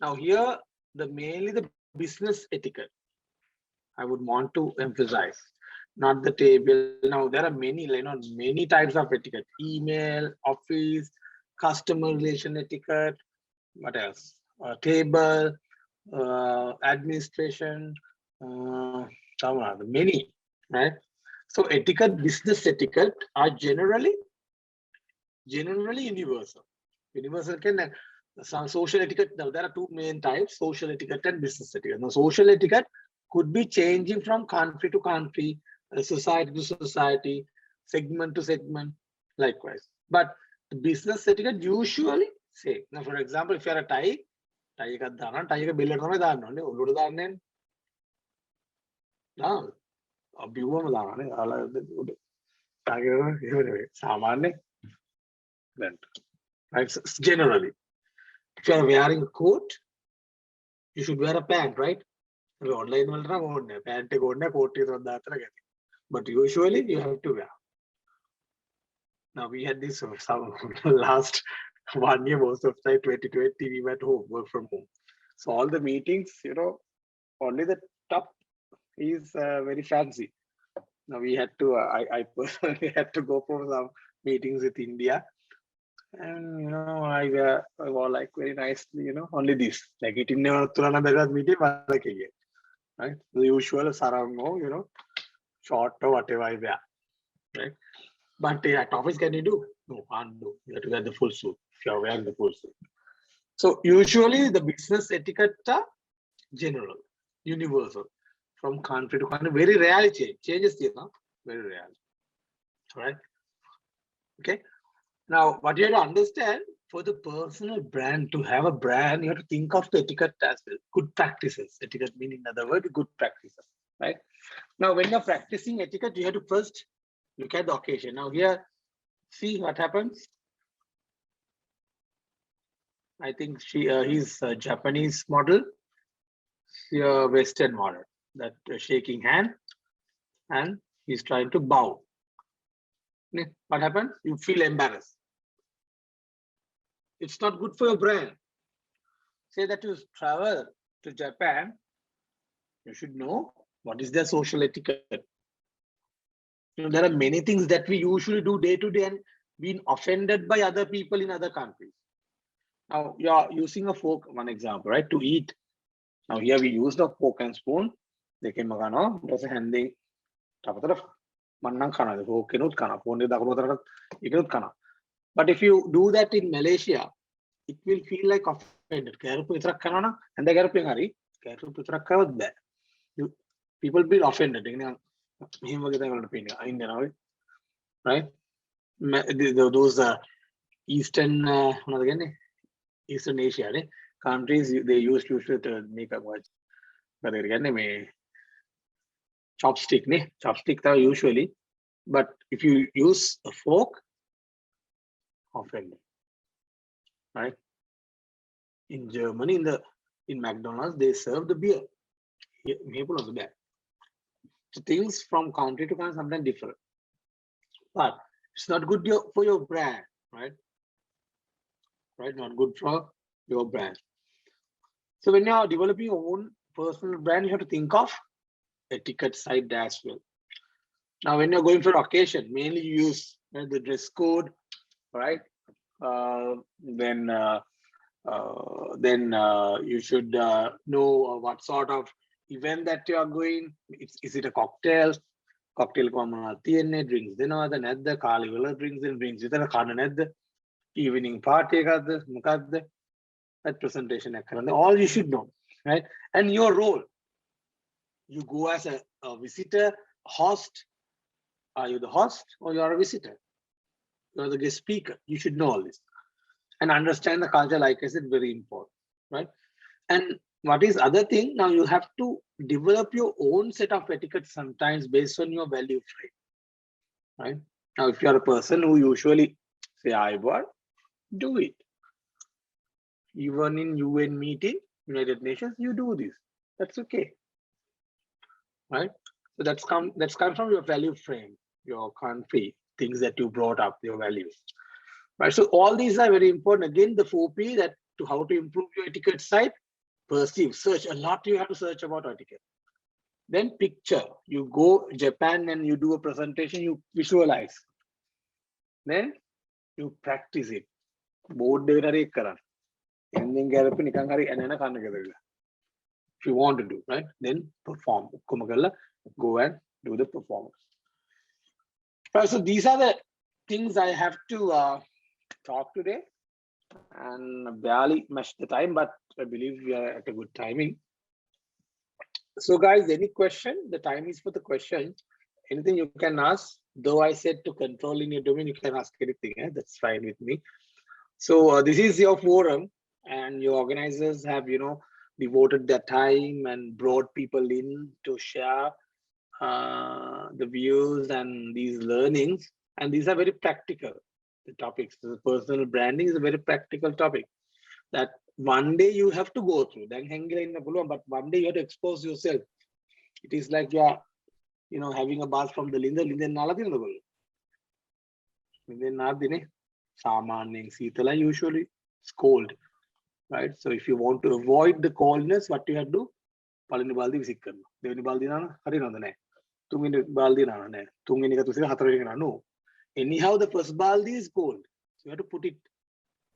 Now here, mainly the business etiquette I would want to emphasize, not the table. Now there are many, many types of etiquette: email, office, customer relation etiquette. What else? Table, administration, many, right? So etiquette, business etiquette are generally universal. Universal can some social etiquette. Now there are 2 main types: social etiquette and business etiquette. Now social etiquette could be changing from country to country, society to society, segment to segment, likewise. But the business etiquette usually same. Now, for example, if you are a tie එකක් දානවා, tie එක බෙල්ලට තමයි දාන්න ඕනේ. ඔළුවට දාන්නේ නැහැ. අභිවම දානවානේ. සාමාන්‍ය right? So generally, if you are wearing a coat, you should wear a pant, right? Online pant coat, but usually you have to wear. Now we had this some last 1 year, most of the time 2020, we went home, work from home. So all the meetings, only the top is very fancy. Now we had to, I personally had to go for some meetings with India. And I wore like very nicely, only this. Like it in meeting, right? The usual sarango, short or whatever I wear, right? But at office, can you do? No, can't do. You have to wear the full suit if you are wearing the full suit. So usually the business etiquette are general, universal, from country to country. Very rarely changes, very rarely, right? Okay. Now, what you have to understand, for the personal brand, to have a brand, you have to think of the etiquette as well. Good practices. Etiquette meaning, in other words, good practices, right? Now, when you're practicing etiquette, you have to first look at the occasion. Now, here, see what happens. I think he's a Japanese model, Western model. That shaking hand, and he's trying to bow. What happens? You feel embarrassed. It's not good for your brand. Say that you travel to Japan, you should know what is their social etiquette. There are many things that we usually do day to day and being offended by other people in other countries. Now you are using a fork, one example, right? To eat. Now here we use the fork and spoon. They came there's a handing. But if you do that in Malaysia, it will feel like offended. People be offended. Right? Those Eastern Eastern Asia countries, they used to make a word. Chopstick, chopstick usually. But if you use a fork, offended. Right? In Germany, in McDonald's, they serve the beer. People of the back. So things from country to country sometimes differ. But it's not good for your brand, right? Right? Not good for your brand. So when you are developing your own personal brand, you have to think of etiquette side as well. Now, when you're going for occasion, mainly you use the dress code, right? Then you should know what sort of event that you are going. Is it a cocktail? Cocktail drinks the carnival drinks and drinks evening party that presentation all you should know, right? And your role, you go as a visitor, host. Are you the host or you are a visitor? You're the guest speaker. You should know all this and understand the culture. Like I said, very important, right? And what is other thing? Now you have to develop your own set of etiquette sometimes based on your value frame, right? Now, if you are a person who usually say I want, do it. Even in UN meeting, United Nations, you do this. That's okay, right? So that's come from your value frame, your country, things that you brought up, your values, right? So all these are very important. Again, the 4P, that to how to improve your etiquette side. Perceive, search a lot. You have to search about etiquette. Then picture. You go Japan and you do a presentation. You visualize. Then you practice it. Board data if you want to do, right? Then perform. Go and do the performance. Right, so these are the things I have to talk today, and barely matched the time, but I believe we are at a good timing. So guys, any question? The time is for the question. Anything you can ask. Though I said to control in your domain, you can ask anything. That's fine with me. So this is your forum, and your organizers have, devoted their time and brought people in to share the views and these learnings. And these are very practical. The topics. The personal branding is a very practical topic that one day you have to go through. But one day you have to expose yourself. It is like you are, having a bath from the Linda usually it's cold, right? So if you want to avoid the coldness, what you have to do? Palini baldi visit karna. Devani baldi nana hari nandane. Tungini baldi nana ne. Tungini ka tusira hathari nana no. Anyhow, the first baldi is cold. So you have to put it.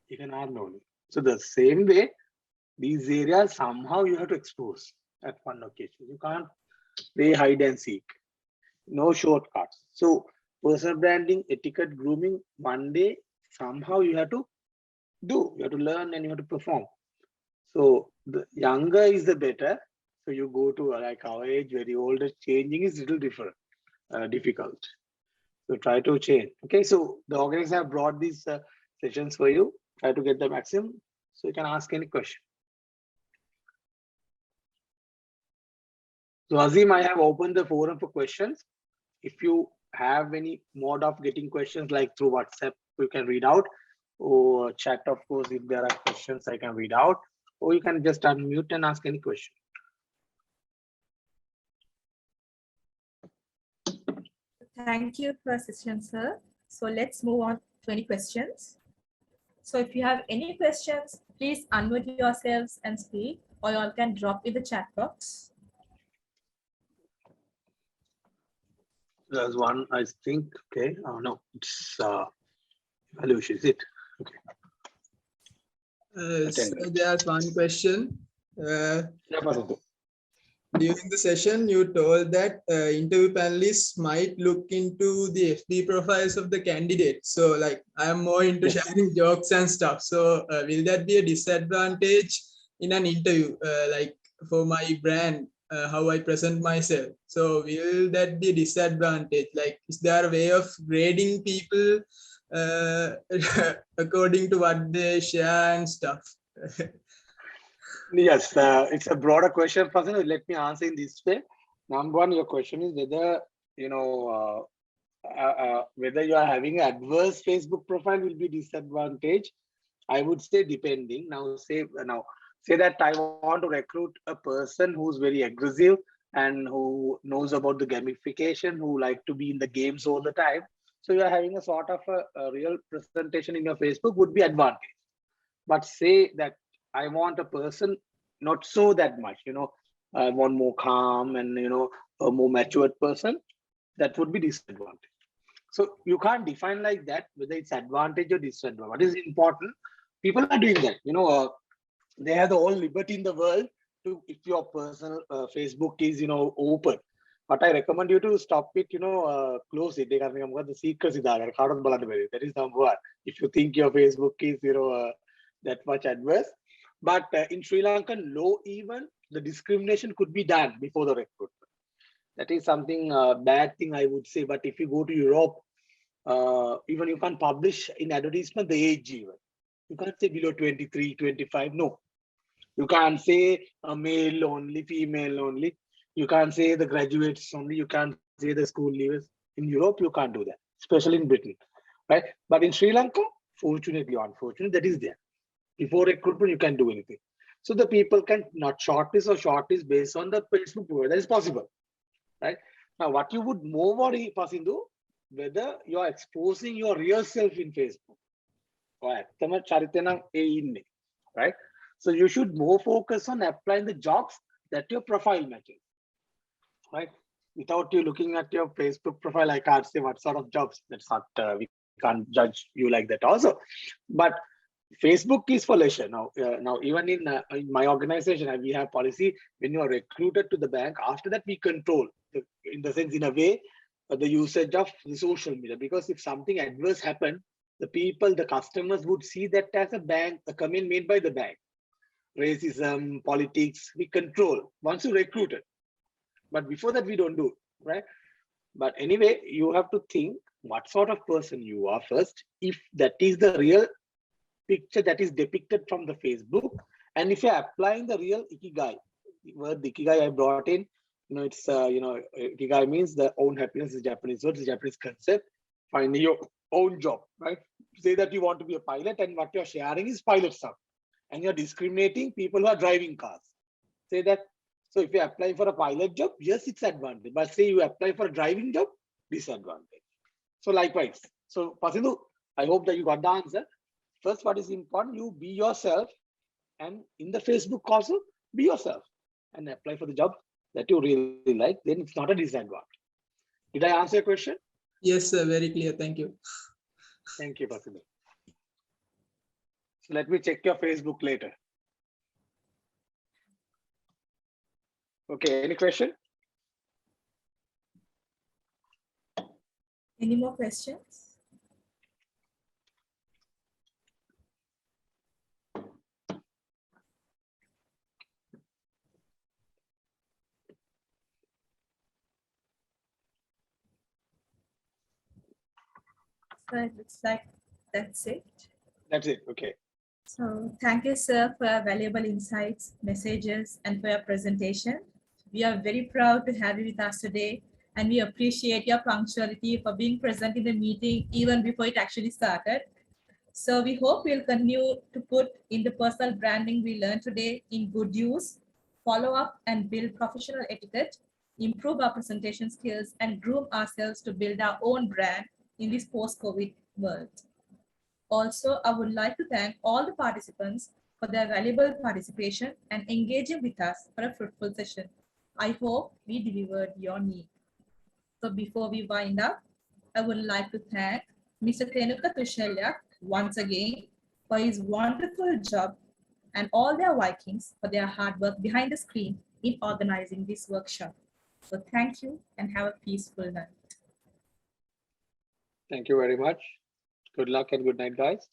You can add no. So the same way, these areas somehow you have to expose at one occasion. You can't play hide and seek. No shortcuts. So personal branding, etiquette, grooming, one day somehow you have to do. You have to learn and you have to perform. So the younger is the better. So you go to like our age, very older, changing is little different, difficult. So try to change. Okay, so the organizers have brought these sessions for you. Try to get the maximum. So you can ask any question. So Azim, I have opened the forum for questions. If you have any mode of getting questions like through WhatsApp, you can read out, or chat, of course, if there are questions I can read out, or you can just unmute and ask any question. Thank you for session, sir. So let's move on to any questions. So if you have any questions, please unmute yourselves and speak, or you all can drop in the chat box. There's one, I think. Okay. Oh no, it's Alush, is it? Okay. So there's one question. During the session, you told that interview panelists might look into the FB profiles of the candidate. So like, I'm more into sharing jokes and stuff. So will that be a disadvantage in an interview, like for my brand, how I present myself? So will that be a disadvantage? Like, is there a way of grading people according to what they share and stuff? Yes, it's a broader question. First, let me answer in this way. Number one, your question is whether whether you are having an adverse Facebook profile will be disadvantage. I would say depending. Now say that I want to recruit a person who's very aggressive and who knows about the gamification, who like to be in the games all the time. So you are having a sort of a real presentation in your Facebook would be advantage. But say that I want a person not so that much, I want more calm and a more matured person, that would be disadvantage. So you can't define like that whether it's advantage or disadvantage. What is important? People are doing that. They have the whole liberty in the world to, if your personal Facebook is open. But I recommend you to stop it, close it. The secrets is there. That is number one. If you think your Facebook is that much adverse. But in Sri Lankan law, even the discrimination could be done before the recruitment. That is something bad thing, I would say. But if you go to Europe, even you can't publish in advertisement the age even. You can't say below 23, 25. No. You can't say a male only, female only. You can't say the graduates only. You can't say the school leavers. In Europe, you can't do that, especially in Britain, right? But in Sri Lanka, fortunately or unfortunately, that is there. Before recruitment, you can do anything. So the people can not shortlist or shortlist based on the Facebook profile. That is possible, right? Now, what you would more worry, Pasindu, whether you are exposing your real self in Facebook. Right? So you should more focus on applying the jobs that your profile matches, right? Without you looking at your Facebook profile, I can't say what sort of jobs. That's not, we can't judge you like that also. But Facebook is for leisure. Now even in my organization, we have policy when you are recruited to the bank, after that we control, in the sense, in a way, the usage of the social media. Because if something adverse happened, the customers would see that as a comment made by the bank. Racism, politics, we control once you recruited. But before that, we don't do, right? But anyway, you have to think what sort of person you are first. If that is the real picture that is depicted from the Facebook, and if you're applying the real ikigai, the word ikigai I brought in, it's ikigai means the own happiness is Japanese word, it's a Japanese concept. Finding your own job, right? Say that you want to be a pilot, and what you're sharing is pilot stuff, and you're discriminating people who are driving cars. Say that. So if you apply for a pilot job, yes, it's advantage. But say you apply for a driving job, disadvantage. So likewise. So Pasindu, I hope that you got the answer. First, what is important, you be yourself, and in the Facebook also, be yourself and apply for the job that you really like. Then it's not a disadvantage. Did I answer your question? Yes, sir. Very clear. Thank you. Thank you, Pasindu. So let me check your Facebook later. Okay, any question? Any more questions? So it looks like that's it. That's it. Okay. So thank you, sir, for your valuable insights, messages, and for your presentation. We are very proud to have you with us today, and we appreciate your punctuality for being present in the meeting even before it actually started. So we hope we'll continue to put in the personal branding we learned today in good use, follow up and build professional etiquette, improve our presentation skills, and groom ourselves to build our own brand in this post-COVID world. Also, I would like to thank all the participants for their valuable participation and engaging with us for a fruitful session. I hope we delivered your need. So before we wind up, I would like to thank Mr. Thenuka Thushyalak once again for his wonderful job and all their Vikings for their hard work behind the screen in organizing this workshop. So thank you and have a peaceful night. Thank you very much. Good luck and good night, guys.